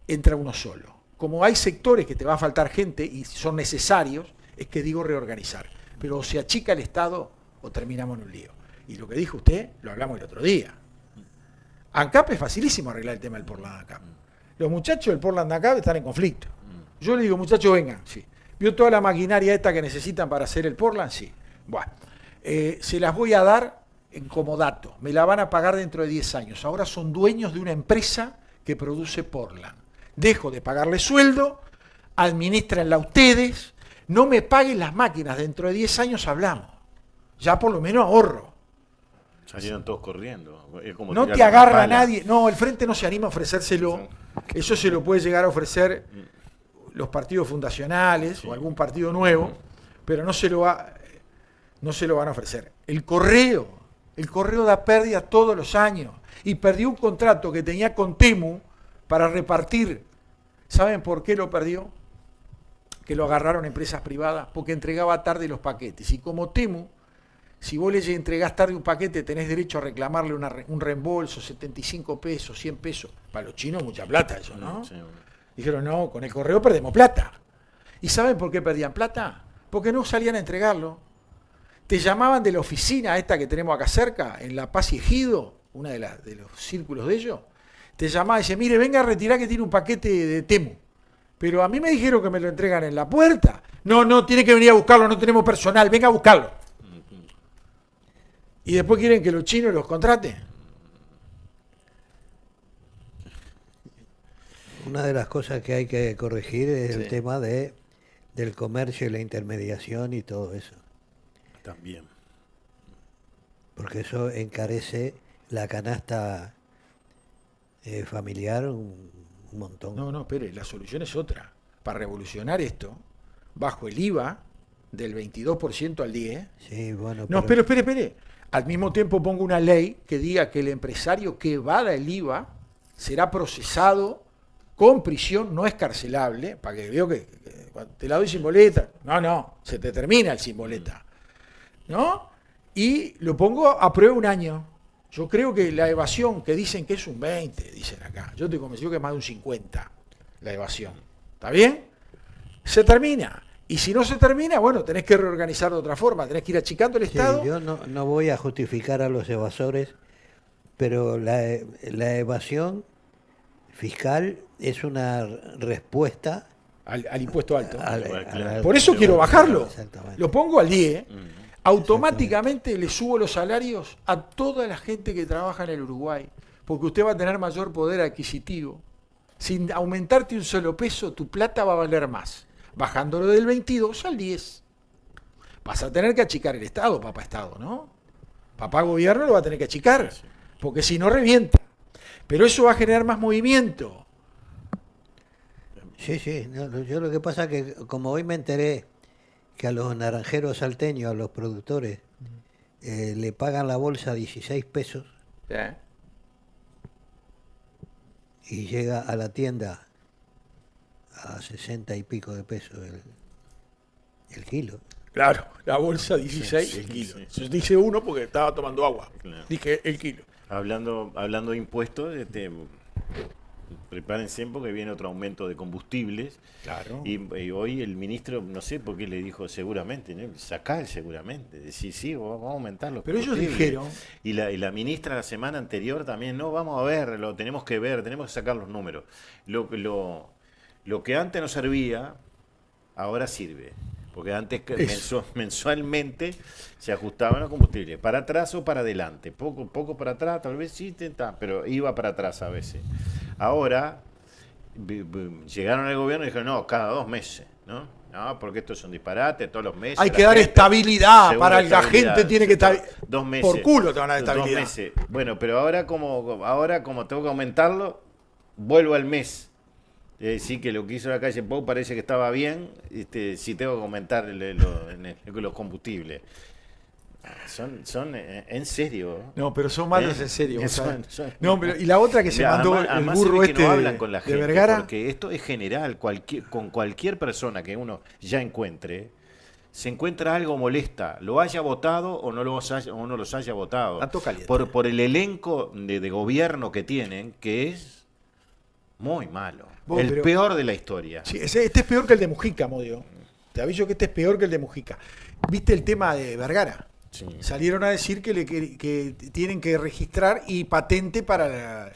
entra uno solo. Como hay sectores que te va a faltar gente y son necesarios, es que digo reorganizar. Pero o se achica el Estado o terminamos en un lío. Y lo que dijo usted, lo hablamos el otro día. ANCAP es facilísimo arreglar el tema del Portland ANCAP. Los muchachos del Portland ANCAP están en conflicto. Yo le digo, muchachos, vengan. Sí. ¿Vio toda la maquinaria esta que necesitan para hacer el Portland? Sí. Bueno, se las voy a dar en comodato. Me la van a pagar dentro de 10 años. Ahora son dueños de una empresa que produce Portland. Dejo de pagarle sueldo, administrenla ustedes, no me paguen las máquinas, dentro de 10 años hablamos. Ya por lo menos ahorro. Salieron todos corriendo. Es como no te agarra nadie. No, el Frente no se anima a ofrecérselo. Eso se lo puede llegar a ofrecer los partidos fundacionales o algún partido nuevo, pero no se lo van a ofrecer. El correo da pérdida todos los años y perdió un contrato que tenía con Temu para repartir. ¿Saben por qué lo perdió? Que lo agarraron empresas privadas, porque entregaba tarde los paquetes. Y como Temu, si vos le entregás tarde un paquete, tenés derecho a reclamarle un reembolso, 75 pesos, 100 pesos. Para los chinos mucha plata eso, ¿no? Sí. Dijeron, no, con el correo perdemos plata. ¿Y saben por qué perdían plata? Porque no salían a entregarlo. Te llamaban de la oficina esta que tenemos acá cerca, en La Paz y Ejido, una de los círculos de ellos. Te llamaba y dice, mire, venga a retirar que tiene un paquete de Temu. Pero a mí me dijeron que me lo entregan en la puerta. No, tiene que venir a buscarlo, no tenemos personal, venga a buscarlo. Y después quieren que los chinos los contraten. Una de las cosas que hay que corregir es Sí. el tema del comercio y la intermediación y todo eso. También. Porque eso encarece la canasta familiar un montón. No, espere, la solución es otra. Para revolucionar esto, bajo el IVA del 22% al 10%. Sí, bueno, No, espere. Al mismo tiempo pongo una ley que diga que el empresario que evada el IVA será procesado con prisión, no es para que veo que cuando te la doy sin boleta. No, se te termina el sin boleta. ¿No? Y lo pongo a prueba un año. Yo creo que la evasión, que dicen que es un 20, dicen acá. Yo estoy convencido que es más de un 50 la evasión. ¿Está bien? Se termina. Y si no se termina, bueno, tenés que reorganizar de otra forma, tenés que ir achicando el sí, Estado. yo no voy a justificar a los evasores, pero la evasión fiscal es una respuesta Al impuesto alto. al- Por eso quiero bajarlo. Exactamente. Lo pongo al 10. Automáticamente le subo los salarios a toda la gente que trabaja en el Uruguay, porque usted va a tener mayor poder adquisitivo. Sin aumentarte un solo peso, tu plata va a valer más. Bajándolo del 22 al 10. Vas a tener que achicar el Estado, papá Estado, ¿no? Papá Gobierno lo va a tener que achicar, porque si no revienta. Pero eso va a generar más movimiento. Sí, no, yo lo que pasa es que como hoy me enteré que a los naranjeros salteños, a los productores, le pagan la bolsa 16 pesos y llega a la tienda a 60 y pico de pesos el kilo. Claro, la bolsa 16, Sí, el kilo. sí. Yo dice uno porque estaba tomando agua. Claro. Dije el kilo. Hablando de impuestos, prepárense porque viene otro aumento de combustibles. Claro. Y hoy el ministro, no sé por qué le dijo seguramente, ¿no? Sacar seguramente, decir sí, vamos a aumentar los Pero ellos combustibles. dijeron, Y la ministra la semana anterior también, no, vamos a ver, lo tenemos que ver, tenemos que sacar los números. Lo que antes no servía, ahora sirve. Porque antes mensualmente se ajustaban los combustibles, para atrás o para adelante, poco para atrás, tal vez sí, pero iba para atrás a veces. Ahora llegaron al gobierno y dijeron, no, cada 2 meses, ¿no? No, porque esto es un disparate, todos los meses. hay la que dar gente- estabilidad, seguro para la estabilidad, gente tiene que estar... 2 meses. Por culo te van a dar 2 estabilidad. meses. Bueno, pero ahora como tengo que aumentarlo, vuelvo al mes. Es decir, que lo que hizo la calle Pou parece que estaba bien, si tengo que aumentar los combustibles. Son en serio. No, pero son malos en serio. vos Son- sabés. No, pero y la otra que se Mira, mandó además el se burro ve que este no hablan con la de gente, Vergara. porque esto es general, con cualquier persona que uno ya encuentre, se encuentra algo molesta, lo haya votado o no los haya votado, Tanto caliente. por el elenco de gobierno que tienen, que es muy malo, Vos, el pero- peor de la historia. Sí, este es peor que el de Mujica, Modio. Te aviso que este es peor que el de Mujica. ¿Viste el tema de Vergara? Sí. Salieron a decir que tienen que registrar y patente para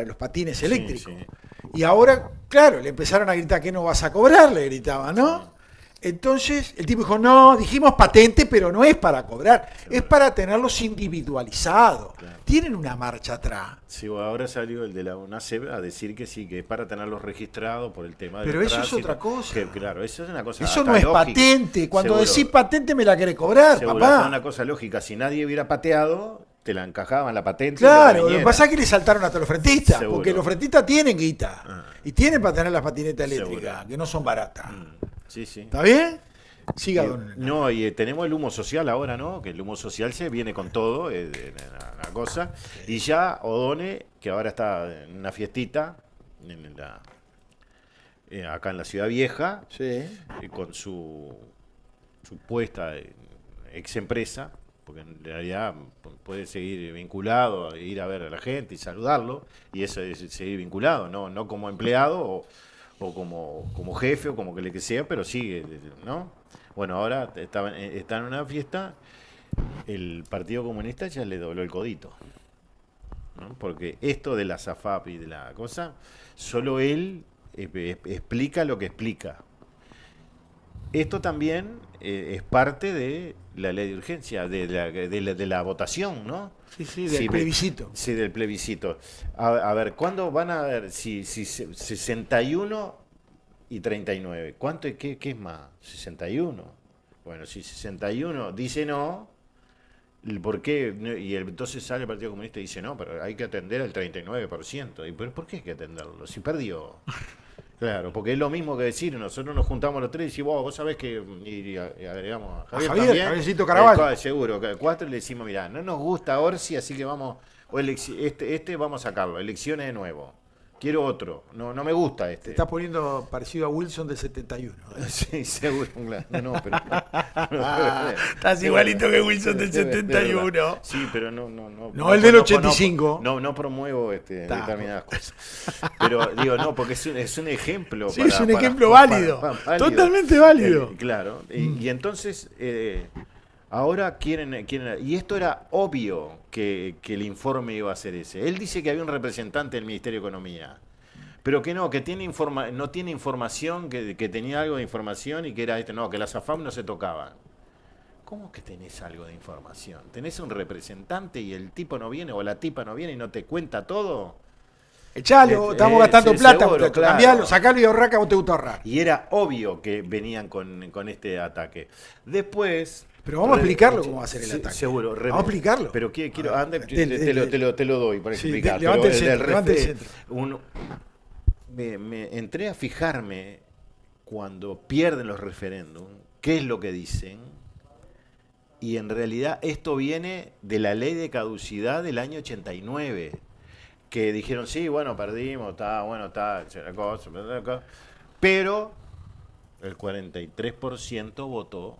los patines eléctricos. sí. Y ahora, claro, le empezaron a gritar que no vas a cobrar, le gritaban, ¿no? Entonces el tipo dijo, no, dijimos patente, pero no es para cobrar, es para tenerlos individualizados. Claro. Tienen una marcha atrás. Sí, ahora salió el de la UNACEB a decir que sí, que es para tenerlos registrados por el tema del Pero eso es tránsito, otra cosa. que, claro, eso es una cosa Eso hasta no es lógica. patente. Cuando Seguro. decís patente me la querés cobrar, Seguro, papá. es una cosa lógica. Si nadie hubiera pateado, te la encajaban la patente. Claro, y lo la que pasa es que le saltaron hasta los frentistas, Seguro. porque los frentistas tienen guita. Ah. Y tienen para tener las patinetas eléctricas, Seguro. que no son baratas. Sí, sí. ¿Está bien? Siga, don. No, y tenemos el humo social ahora, ¿no? Que el humo social se viene con todo, la cosa. Y ya Odone, que ahora está en una fiestita acá en la Ciudad Vieja, Sí. con su supuesta ex empresa, porque en realidad puede seguir vinculado, ir a ver a la gente y saludarlo, y eso es seguir vinculado, no como empleado o como jefe o como que le que sea, pero sigue, ¿no? Bueno, ahora están en una fiesta, el Partido Comunista ya le dobló el codito, ¿no? Porque esto de la SAFAP y de la cosa, solo él explica lo que explica. Esto también es parte de la ley de urgencia, de la votación, ¿no? Sí, del plebiscito. Sí, del plebiscito. A ver, ¿cuándo van a ver si 61 y 39? ¿Cuánto, qué es más? 61. Bueno, si 61 dice no, ¿por qué? Y entonces sale el Partido Comunista y dice no, pero hay que atender al 39%. ¿Y por qué hay que atenderlo? Si perdió. Claro, porque es lo mismo que decir, nosotros nos juntamos los tres y decimos, vos sabés que, y agregamos a Javier también, Javiercito Caravalho. seguro, que 4 le decimos, mirá, no nos gusta Orsi, así que vamos, vamos a sacarlo, elecciones de nuevo, quiero otro, no me gusta este. Te estás poniendo parecido a Wilson del 71. Sí, seguro, claro, no, pero... Estás igualito que Wilson del 71. Sí, pero no, No, el del 85. No promuevo determinadas cosas. Pero digo, no, porque es un ejemplo. Sí, es un ejemplo válido. Totalmente válido. Claro. Y entonces, ahora quieren. Y esto era obvio que el informe iba a ser ese. Él dice que había un representante del Ministerio de Economía. Pero que no, que no tiene información, que tenía algo de información y que era no, que las AFAP no se tocaban. ¿Cómo que tenés algo de información? ¿Tenés un representante y el tipo no viene o la tipa no viene y no te cuenta todo? Echalo, estamos gastando plata, seguro, claro. Cambialo, sacalo y ahorrá que a vos te gusta ahorrar. Y era obvio que venían con este ataque. Después... Pero vamos a explicarlo cómo va a ser el ataque. Seguro. Vamos a explicarlo. Pero quiero te lo doy para explicar. Levante el centro. Me entré a fijarme cuando pierden los referéndums, qué es lo que dicen, y en realidad esto viene de la ley de caducidad del año 89, que dijeron, sí, bueno, perdimos, está, pero el 43% votó.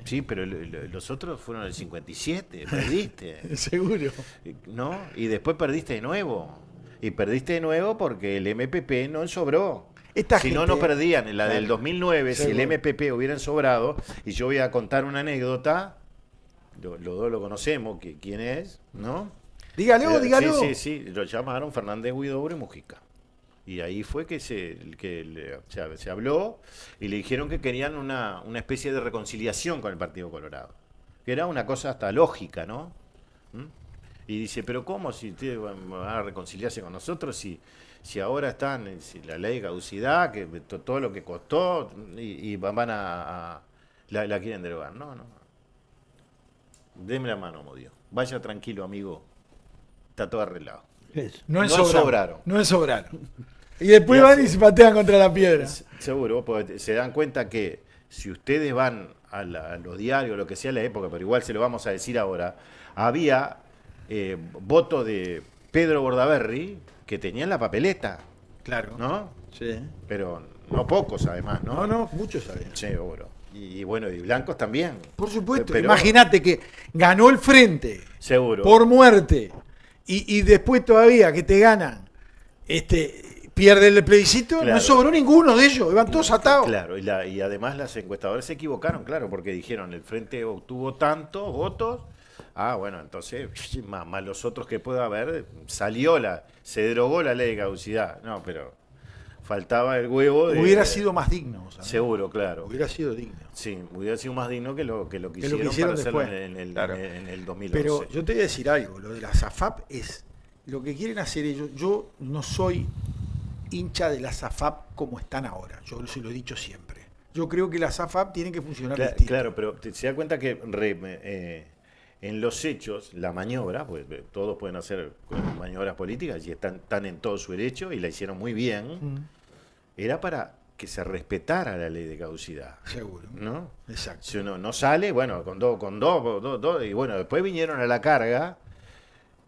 Sí, pero los otros fueron el 57%, perdiste. Seguro. ¿No? Y después perdiste de nuevo. Y perdiste de nuevo porque el MPP no sobró. Si no perdían. En la del 2009, si el MPP hubieran sobrado, y yo voy a contar una anécdota, los dos lo conocemos, quién es, ¿no? Dígalo. Sí, lo llamaron Fernández Huidobro y Mujica. Y ahí fue que se habló y le dijeron que querían una especie de reconciliación con el Partido Colorado. Que era una cosa hasta lógica, ¿no? Y dice, pero ¿cómo si ustedes van a reconciliarse con nosotros si ahora están en la ley de caducidad, que todo lo que costó y van a la quieren derogar? No. Deme la mano, Modio. Vaya tranquilo, amigo. Está todo arreglado. No sobraron. Y después van y se patean contra la piedra. Seguro, porque se dan cuenta que si ustedes van a los diarios, lo que sea la época, pero igual se lo vamos a decir ahora, había voto de Pedro Bordaberry que tenían la papeleta. Claro. ¿No? Sí. Pero no pocos además, ¿no? No, muchos sabían. Seguro. Y bueno, y blancos también. Por supuesto. Pero, imagínate que ganó el frente. Seguro. Por muerte. Y después todavía que te ganan, pierde el plebiscito, claro. No sobró ninguno de ellos, iban todos atados. Claro, y además las encuestadoras se equivocaron, claro, porque dijeron, el frente obtuvo tantos votos, bueno, entonces, más los otros que pueda haber, se derogó la ley de caducidad. No, pero faltaba el huevo de... Hubiera sido más digno. ¿sabes? Seguro, claro. Hubiera sido digno. Sí, hubiera sido más digno que lo que hicieron para hacerlo en el 2011. Pero yo te voy a decir algo, lo de la SAFAP es lo que quieren hacer ellos. Yo no soy hincha de la SAFAP como están ahora, yo se lo he dicho siempre. Yo creo que la SAFAP tiene que funcionar distinto. Claro, pero se da cuenta que en los hechos, la maniobra, pues todos pueden hacer maniobras políticas y están en todo su derecho y la hicieron muy bien, era para que se respetara la ley de caducidad. Seguro. ¿No? Exacto. Si uno no sale, bueno, con dos, y bueno, después vinieron a la carga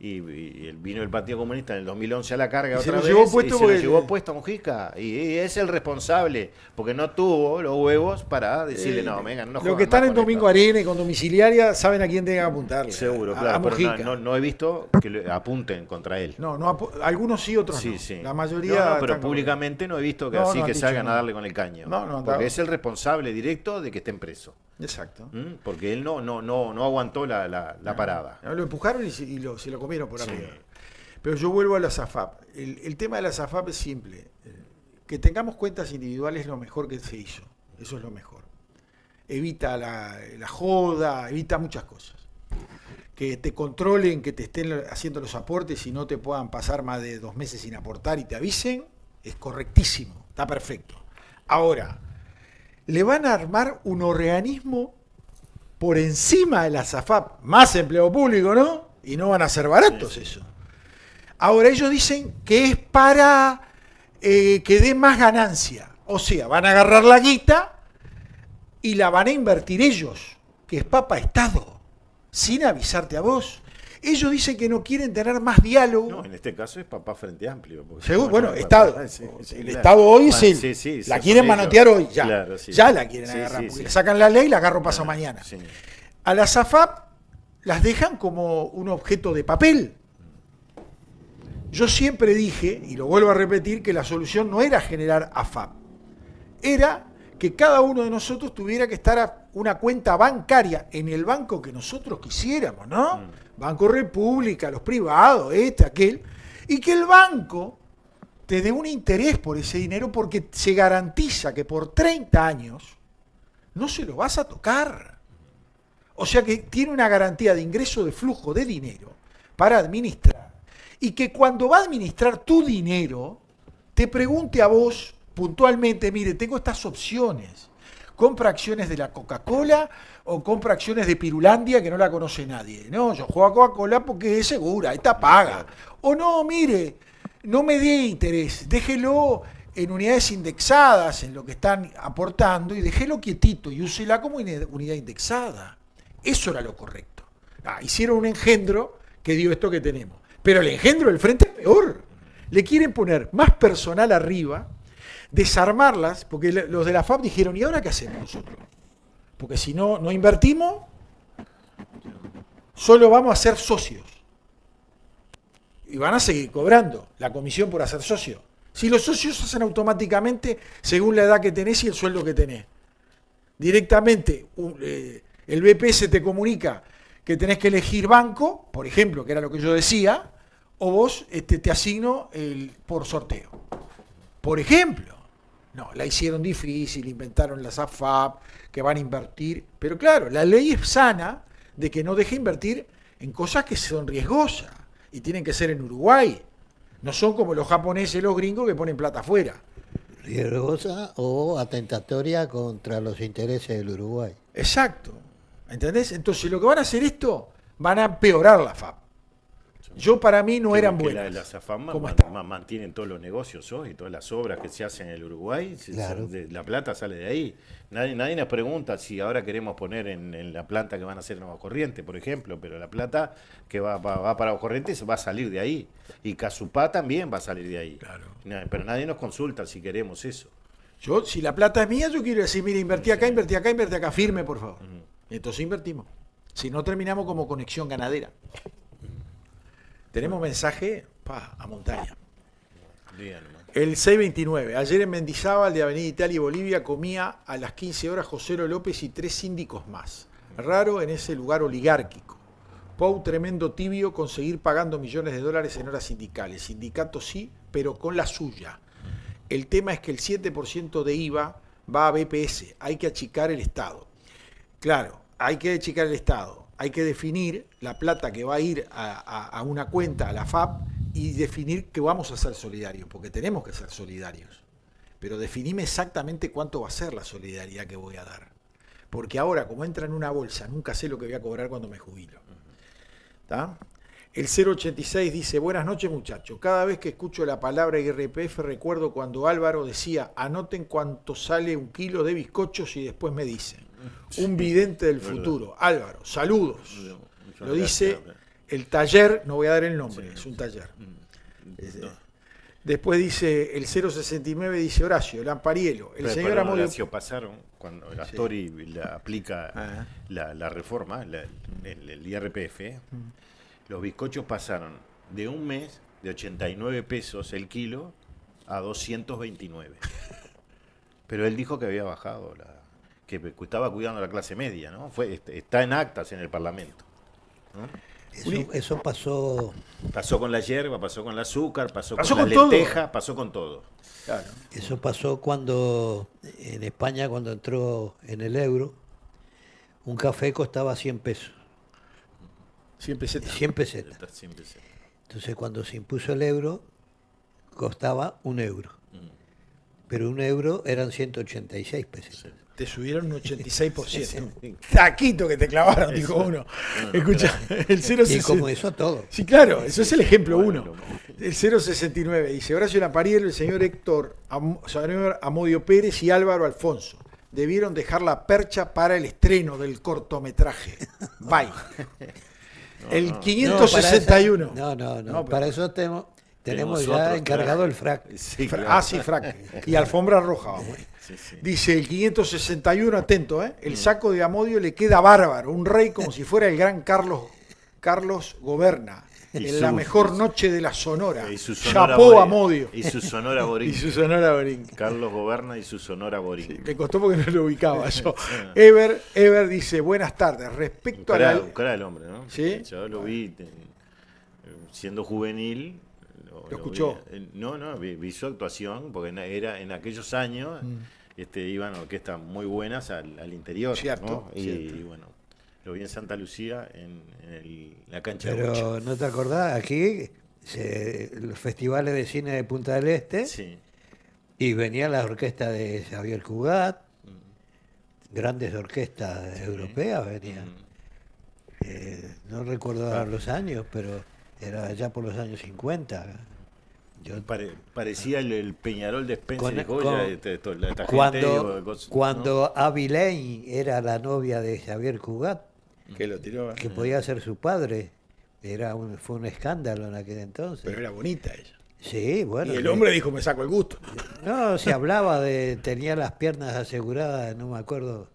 y vino el Partido Comunista en el 2011 a la carga Y se otra lo vez llevó puesto y se lo porque- llevó puesto a Mujica. Y es el responsable, porque no tuvo los huevos para decirle, no, venga, no Los jodan que están más en con Domingo esto". Arena y con domiciliaria saben a quién tengan que apuntarle. Seguro, a claro, pero Mujica. no he visto que le apunten contra él. No, algunos sí, otros Sí, no. sí. La mayoría. No, pero están públicamente no he visto que No, así no han que dicho salgan a nada. darle con el caño. No, no han porque dado. es el responsable directo de que estén presos. Exacto. Porque él no aguantó la parada. Lo empujaron y se lo comieron por Sí. arriba. Pero yo vuelvo a la SAFAP. El tema de la SAFAP es simple. Que tengamos cuentas individuales es lo mejor que se hizo. Eso es lo mejor. Evita la joda, evita muchas cosas. Que te controlen, que te estén haciendo los aportes y no te puedan pasar más de 2 meses sin aportar y te avisen, es correctísimo, está perfecto. Ahora, le van a armar un organismo por encima de la SAFAP, más empleo público, ¿no? Y no van a ser baratos eso. Ahora, ellos dicen que es para que dé más ganancia. O sea, van a agarrar la guita y la van a invertir ellos, que es papa Estado, sin avisarte a vos. Ellos dicen que no quieren tener más diálogo. No, en este caso es papá Frente Amplio. porque- Seguro, bueno, papá- Estado. sí, El claro. Estado hoy es Bueno, el. sí, La son quieren ellos. manotear hoy, ya. Claro, sí. Ya la quieren Sí, agarrar, sí, porque sí. le sacan la ley y la agarro paso mañana. Sí. A la SAFAP las dejan como un objeto de papel. Yo siempre dije, y lo vuelvo a repetir, que la solución no era generar AFAP. Era que cada uno de nosotros tuviera que estar a una cuenta bancaria en el banco que nosotros quisiéramos, ¿no? Banco República, los privados, aquel, y que el banco te dé un interés por ese dinero porque se garantiza que por 30 años no se lo vas a tocar. O sea que tiene una garantía de ingreso de flujo de dinero para administrar. Y que cuando va a administrar tu dinero, te pregunte a vos puntualmente, mire, tengo estas opciones. Compra acciones de la Coca-Cola o compra acciones de Pirulandia que no la conoce nadie. No, yo juego a Coca-Cola porque es segura, esta paga. O no, mire, no me dé interés, déjelo en unidades indexadas, en lo que están aportando, y déjelo quietito y úsela como unidad indexada. Eso era lo correcto. Hicieron un engendro que dio esto que tenemos. Pero el engendro del frente es peor. Le quieren poner más personal arriba, desarmarlas, porque los de la FAP dijeron, ¿y ahora qué hacemos nosotros? Porque si no invertimos, solo vamos a ser socios. Y van a seguir cobrando la comisión por hacer socio. Si los socios se hacen automáticamente según la edad que tenés y el sueldo que tenés. Directamente el BPS te comunica que tenés que elegir banco, por ejemplo, que era lo que yo decía, o vos te asigno por sorteo. Por ejemplo. No, la hicieron difícil, inventaron las AFAP, que van a invertir. Pero claro, la ley es sana de que no deje invertir en cosas que son riesgosas. Y tienen que ser en Uruguay. No son como los japoneses y los gringos que ponen plata afuera. Riesgosa o atentatoria contra los intereses del Uruguay. Exacto. ¿Entendés? Entonces lo que van a hacer esto, van a empeorar la FAP. Yo para mí no eran buenas. Las AFAM ¿Cómo está? mantienen todos los negocios hoy, todas las obras que se hacen en el Uruguay, Claro. la plata sale de ahí. Nadie nos pregunta si ahora queremos poner en la planta que van a hacer Nueva Corriente, por ejemplo, pero la plata que va para Nueva Corriente va a salir de ahí. Y Casupá también va a salir de ahí. Claro. Pero nadie nos consulta si queremos eso. Yo, si la plata es mía, yo quiero decir, mire, invertí acá, firme, por favor. Entonces invertimos. Si no, terminamos como conexión ganadera. Tenemos mensaje a montaña. Diga nomás. El 629. Ayer en Mendizábal de Avenida Italia y Bolivia comía a las 15 horas Joselo López y 3 síndicos más. Raro en ese lugar oligárquico. Pou tremendo tibio conseguir pagando millones de dólares en horas sindicales. Sindicato sí, pero con la suya. El tema es que el 7% de IVA va a BPS. Hay que achicar el Estado. Claro, hay que achicar el Estado. Hay que definir la plata que va a ir a una cuenta, a la FAP, y definir que vamos a ser solidarios, porque tenemos que ser solidarios. Pero definime exactamente cuánto va a ser la solidaridad que voy a dar. Porque ahora, como entra en una bolsa, nunca sé lo que voy a cobrar cuando me jubilo. ¿Está? El 086 dice, buenas noches muchachos, cada vez que escucho la palabra IRPF recuerdo cuando Álvaro decía, anoten cuánto sale un kilo de bizcochos y después me dicen. Un vidente del futuro. Álvaro, saludos. Lo dice el taller, no voy a dar el nombre, es un taller. No. Después dice el 069, dice Horacio, Lampariello. El señor Pero Amodio. Horacio, pasaron, cuando el Astori aplica la reforma, el IRPF, los bizcochos pasaron de un mes de 89 pesos el kilo a 229. Pero él dijo que había bajado, que estaba cuidando a la clase media, ¿no? Está en actas en el Parlamento, ¿no? Eso pasó. Pasó con la yerba, pasó con el azúcar, pasó Pasó con con la todo. lenteja, pasó con todo. Claro. Eso pasó cuando en España, cuando entró en el euro, un café costaba 100 pesos. 100 pesetas. 100 pesetas. Siempre se- Entonces, cuando se impuso el euro, costaba 1 euro. Pero 1 euro eran 186 pesos. Te subieron un 86%. Taquito que te clavaron, dijo uno. Escucha, el Y 060. como eso todo. Sí, claro, eso es el ejemplo Bueno, uno. El 069 dice Horacio Lampariello, el señor señor Amodio Pérez y Álvaro Alfonso debieron dejar la percha para el estreno del cortometraje. Bye. El 561. No, para eso tenemos Tenemos ya otros encargado trajes. el frac. Sí, claro. Ah, sí, frac. Y alfombra roja, vamos. Sí. Dice el 561, atento, el saco de Amodio le queda bárbaro, un rey como si fuera el gran Carlos Goberna, Y en la su- mejor noche de la Sonora. Y su Sonora Chapó Borín. Amodio. Y su Sonora Borín. Y su Sonora Borín. Carlos Goberna y su Sonora Borín. Le costó porque no lo ubicaba yo. Ever dice, buenas tardes, respecto a la... Un cara del hombre, ¿no? ¿Sí? Yo lo vi siendo juvenil. ¿Lo escuchó? Vi su actuación, porque era en aquellos años iban orquestas muy buenas al interior. Cierto, ¿no? Y cierto. bueno, lo vi en Santa Lucía, en la cancha de Bocha. Pero no te acordás, aquí los festivales de cine de Punta del Este, Sí. y venía la orquesta de Xavier Cugat, grandes orquestas europeas venían. No recuerdo ahora los años, pero era ya por los años 50. Yo, Parecía el Peñarol de Spencer Con- y Goya, con- esta gente, cuando ¿no? cuando Abby Lane era la novia de Xavier Cugat, Que lo tiró. que podía ser su padre, fue un escándalo en aquel entonces. Pero era bonita ella. Sí, bueno. Y el hombre dijo, me saco el gusto. No, se hablaba tenía las piernas aseguradas, no me acuerdo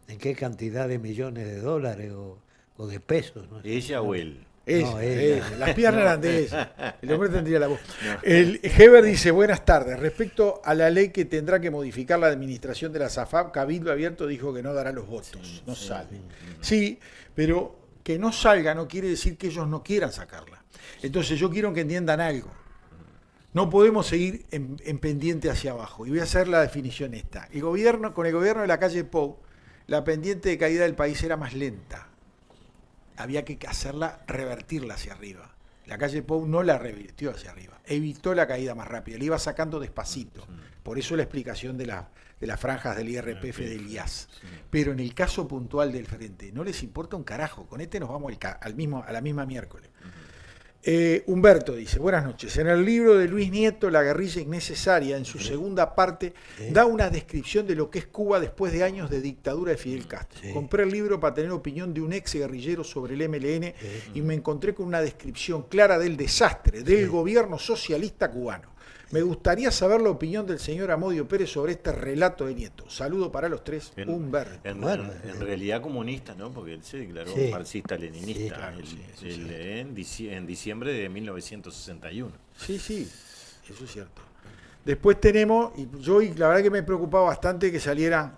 en qué cantidad de millones de dólares o de pesos. No sé. ¿Ella o él? Ella, ella. ella. Las piernas eran de ella. El hombre tendría la voz. El Heber dice, buenas tardes. Respecto a la ley que tendrá que modificar la administración de la SAFAP, Cabildo Abierto dijo que no dará los votos. No sale. Sí, pero que no salga no quiere decir que ellos no quieran sacarla. Entonces yo quiero que entiendan algo. No podemos seguir en pendiente hacia abajo. Y voy a hacer la definición esta. Con el gobierno de la calle Pou, la pendiente de caída del país era más lenta. Había que revertirla hacia arriba. La calle Pou no la revirtió hacia arriba, evitó la caída más rápida, le iba sacando despacito. Por eso la explicación de las franjas del IRPF del IAS. Pero en el caso puntual del frente, no les importa un carajo. Con este nos vamos a la misma miércoles. Humberto dice, buenas noches. En el libro de Luis Nieto, La guerrilla innecesaria, en su segunda parte, da una descripción de lo que es Cuba después de años de dictadura de Fidel Castro. Sí. Compré el libro para tener opinión de un ex guerrillero sobre el MLN y me encontré con una descripción clara del desastre del gobierno socialista cubano. Me gustaría saber la opinión del señor Amodio Pérez sobre este relato de Nieto. Saludo para los tres, Humberto. En realidad comunista, ¿no? Porque él se declaró Sí. marxista-leninista Sí, claro, en diciembre de 1961. Sí, eso es cierto. Después tenemos, y la verdad que me preocupaba bastante que salieran,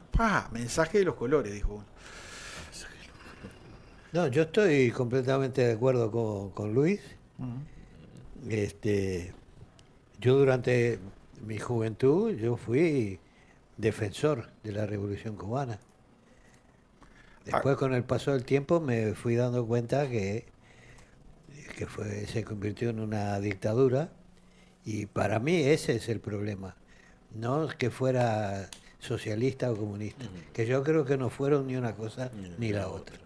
mensaje de los colores, dijo uno. No, yo estoy completamente de acuerdo con Luis. Yo durante mi juventud yo fui defensor de la Revolución Cubana. Después, con el paso del tiempo, me fui dando cuenta que se convirtió en una dictadura, y para mí ese es el problema. No que fuera socialista o comunista, que yo creo que no fueron ni una cosa ni la otra.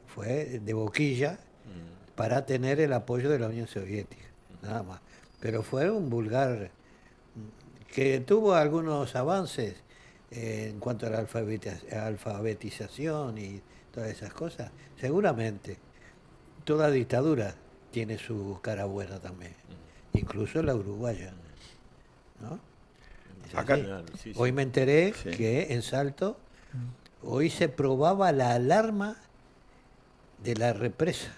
Fue de boquilla para tener el apoyo de la Unión Soviética, nada más. Pero fue un vulgar que tuvo algunos avances en cuanto a la alfabetización y todas esas cosas, seguramente. toda dictadura tiene su cara buena también, incluso la uruguaya, ¿no? Es Acá- así. Claro, sí, sí. Hoy me enteré Sí. que en Salto hoy se probaba la alarma de la represa.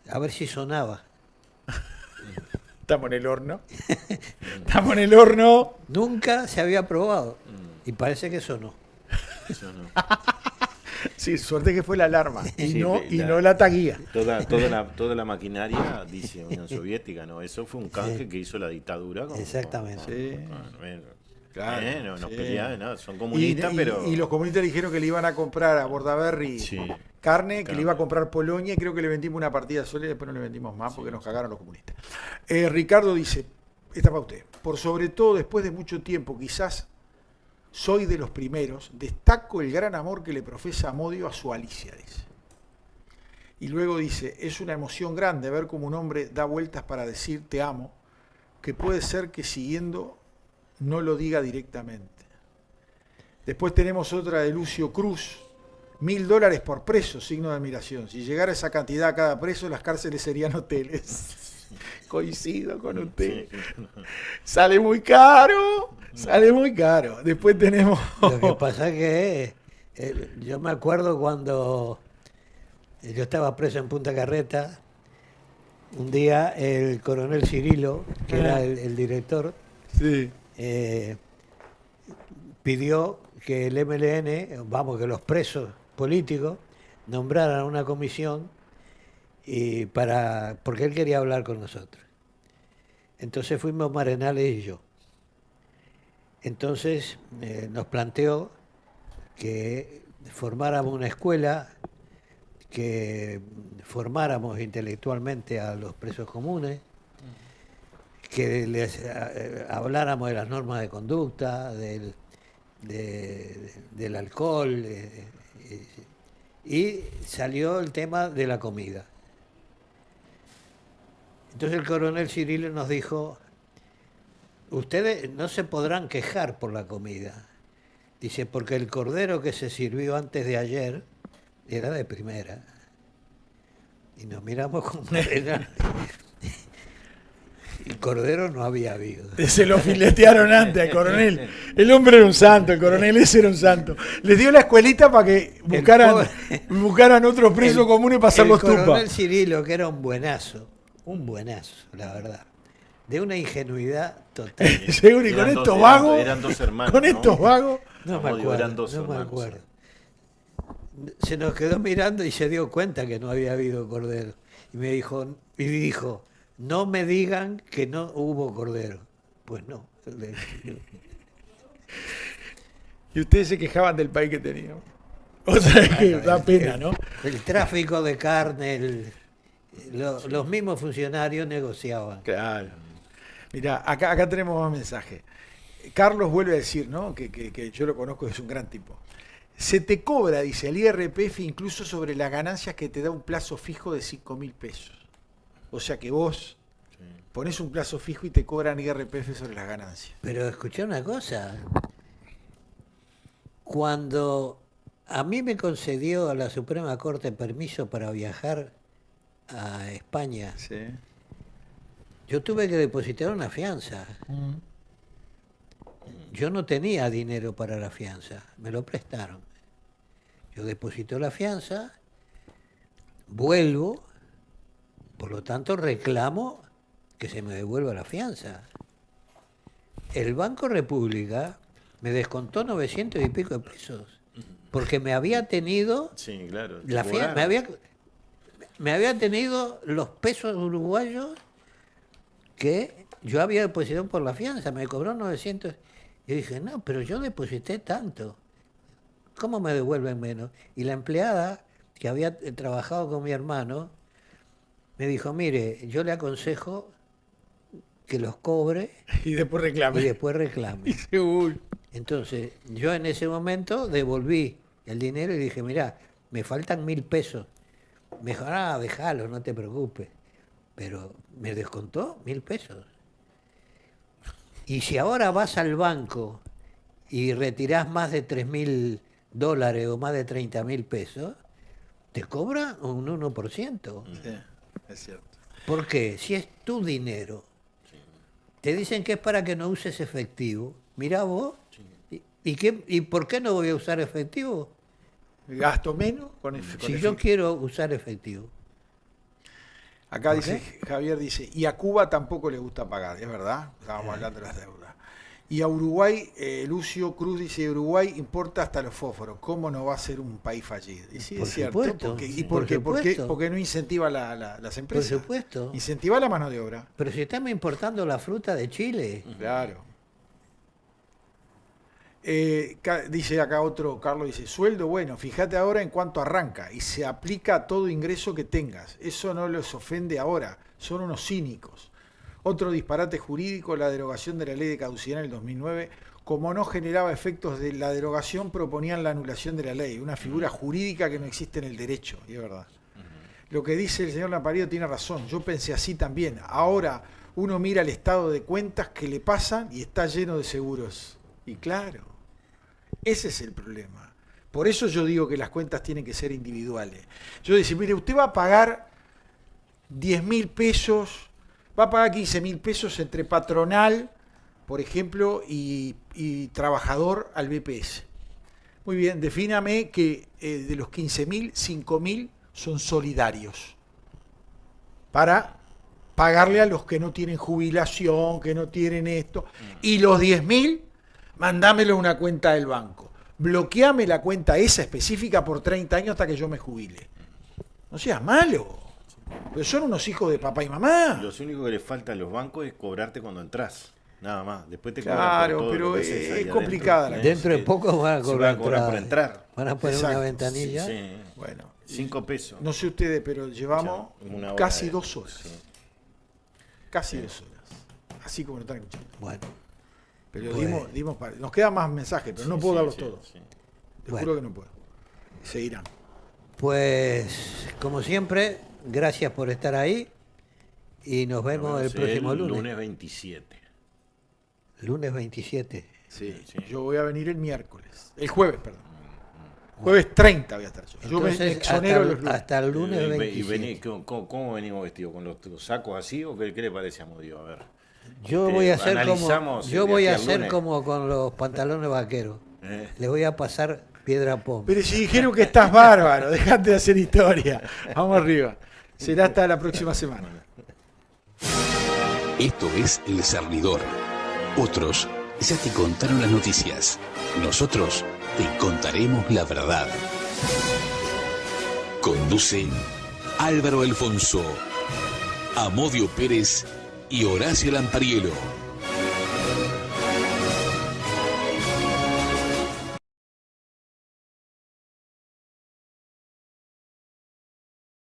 A ver si sonaba. Estamos en el horno. Estamos en el horno. Nunca se había probado. Y parece que sonó. Eso no. Sí, suerte que fue la alarma y, Sí, no, la- y no la taguía. Toda la maquinaria dice Unión Soviética, ¿no? Eso fue un canje que hizo la dictadura. Exactamente. Sí. Claro, No nos sí. peleaban, ¿no? Son comunistas, pero... y los comunistas dijeron que le iban a comprar a Bordaberry Sí. carne, que Carne. le iba a comprar Polonia, y creo que le vendimos una partida sola y después no le vendimos más porque nos cagaron los comunistas. Ricardo dice, esta para usted, por sobre todo después de mucho tiempo, quizás soy de los primeros, destaco el gran amor que le profesa Amodio a su Alicia, dice. Y luego dice, es una emoción grande ver cómo un hombre da vueltas para decir te amo, que puede ser que siguiendo no lo diga directamente. Después tenemos otra de Lucio Cruz, $1.000 por preso, signo de admiración. Si llegara esa cantidad a cada preso, las cárceles serían hoteles. Coincido con usted. Sale muy caro, sale muy caro. Después tenemos... Lo que pasa es que yo me acuerdo cuando yo estaba preso en Punta Carreta, un día el coronel Cirilo, que era el director, Sí. pidió que el MLN, vamos, que los presos políticos nombraran una comisión porque él quería hablar con nosotros. Entonces fuimos Marenales y yo. Entonces nos planteó que formáramos una escuela, que formáramos intelectualmente a los presos comunes, que les habláramos de las normas de conducta, del alcohol, y salió el tema de la comida. Entonces el coronel Cirilo nos dijo, ustedes no se podrán quejar por la comida. Dice, porque el cordero que se sirvió antes de ayer era de primera. Y nos miramos con Marenales. El cordero no había habido. Se lo filetearon antes al coronel. El hombre era un santo, el coronel ese era un santo. Les dio la escuelita para que buscaran otros presos comunes para hacer los El coronel tupas. Cirilo, que era un buenazo, la verdad. De una ingenuidad total. Seguro, y con Eran estos dos- vagos, eran dos hermanos, con ¿no? estos vagos, No me Amodio, eran acuerdo, dos no me hermanos. acuerdo. Se nos quedó mirando y se dio cuenta que no había habido cordero. Y me dijo, no me digan que no hubo cordero. Pues no. y ustedes se quejaban del país que teníamos. O sea, que da pena, ¿no? El tráfico de carne, los mismos funcionarios negociaban. Claro. Mirá, acá tenemos más mensajes. Carlos vuelve a decir, ¿no? Que yo lo conozco, es un gran tipo. Se te cobra, dice, el IRPF incluso sobre las ganancias que te da un plazo fijo de 5.000 pesos. O sea que vos pones un plazo fijo y te cobran IRPF sobre las ganancias. Pero escuché una cosa. Cuando a mí me concedió la Suprema Corte permiso para viajar a España, Sí. yo tuve que depositar una fianza. Yo no tenía dinero para la fianza, me lo prestaron. Yo deposito la fianza, vuelvo, por lo tanto reclamo que se me devuelva la fianza. El Banco República me descontó 900 y pico de pesos, porque me había tenido Sí, claro. la fianza, me había tenido los pesos uruguayos que yo había depositado por la fianza, me cobró 900. Yo dije, no, pero yo deposité tanto. ¿Cómo me devuelven menos? Y la empleada, que había trabajado con mi hermano, me dijo, mire, yo le aconsejo que los cobre Y después y reclame. después reclame. Uy. Entonces, yo en ese momento devolví el dinero y dije, mira, me faltan 1.000 pesos. Me dijo, déjalo, no te preocupes. Pero me descontó 1.000 pesos. Y si ahora vas al banco y retirás más de $3.000 o más de 30.000 pesos, te cobra un 1%. Sí, es cierto. ¿Por qué? Si es tu dinero. Te dicen que es para que no uses efectivo. Mirá vos. ¿Y por qué no voy a usar efectivo? Gasto menos con Si efectivo. yo quiero usar efectivo. Acá ¿Por dice, Javier dice, y a Cuba tampoco le gusta pagar, es verdad, estábamos hablando de las deudas. Y a Uruguay, Lucio Cruz dice, Uruguay importa hasta los fósforos, ¿cómo no va a ser un país fallido? Y sí, Por es cierto, supuesto, porque no incentiva las Por empresas. supuesto. Incentiva la mano de obra. Pero si estamos importando la fruta de Chile. Claro. Dice acá otro, Carlos dice, sueldo bueno, fíjate ahora en cuánto arranca y se aplica a todo ingreso que tengas. Eso no les ofende ahora, son unos cínicos. Otro disparate jurídico, la derogación de la ley de caducidad en el 2009. Como no generaba efectos de la derogación, proponían la anulación de la ley, una figura jurídica que no existe en el derecho, y es verdad. Lo que dice el señor Lamparido tiene razón, yo pensé así también. Ahora uno mira el estado de cuentas que le pasan y está lleno de seguros. Y claro, ese es el problema. Por eso yo digo que las cuentas tienen que ser individuales. Yo decía, mire, usted va a pagar 10.000 pesos, va a pagar 15.000 pesos entre patronal, por ejemplo, y trabajador al BPS. Muy bien, defíname que de los 15.000, 5.000 son solidarios para pagarle a los que no tienen jubilación, que no tienen esto. Y los 10.000, mandámelo a una cuenta del banco. Bloqueame la cuenta esa específica por 30 años hasta que yo me jubile. No seas malo. Pero son unos hijos de papá y mamá. Los únicos que les falta a los bancos es cobrarte cuando entras. Nada más. Después te cobran Claro, por todo pero lo que haces ahí es complicada la adentro. Dentro de poco van a Se cobrar, por entrar. Van a poner Exacto. una ventanilla. Sí. Bueno, 5 pesos. no sé ustedes, pero llevamos Ya, una hora casi de- 2 horas. sí. Casi 2 horas. Así como lo están escuchando. Bueno, Pero Bueno. nos quedan más mensajes, pero no Sí, puedo sí, darlos sí, todos. sí. Te Bueno. juro que no puedo. Seguirán. pues como siempre, gracias por estar ahí y nos vemos el próximo lunes. Lunes 27. Lunes 27. Sí, Sí. yo voy a venir el miércoles. El jueves, perdón. Jueves 30 voy a estar yo. Yo me Entonces, exonero los lunes. hasta el lunes Y 27. ¿cómo venimos vestidos? ¿Con los sacos así o qué le parece a Mudio? A ver. Yo voy a hacer Analizamos como yo el voy de a aquí al hacer lunes. como con los pantalones vaqueros. Le voy a pasar piedra pom. Pero si dijeron que estás bárbaro, dejate de hacer historia. Vamos arriba. Será hasta la próxima semana. Esto es El Cernidor. Otros ya te contaron las noticias. Nosotros te contaremos la verdad. Conduce Álvaro Alfonso, Amodio Pérez y Horacio Lampariello.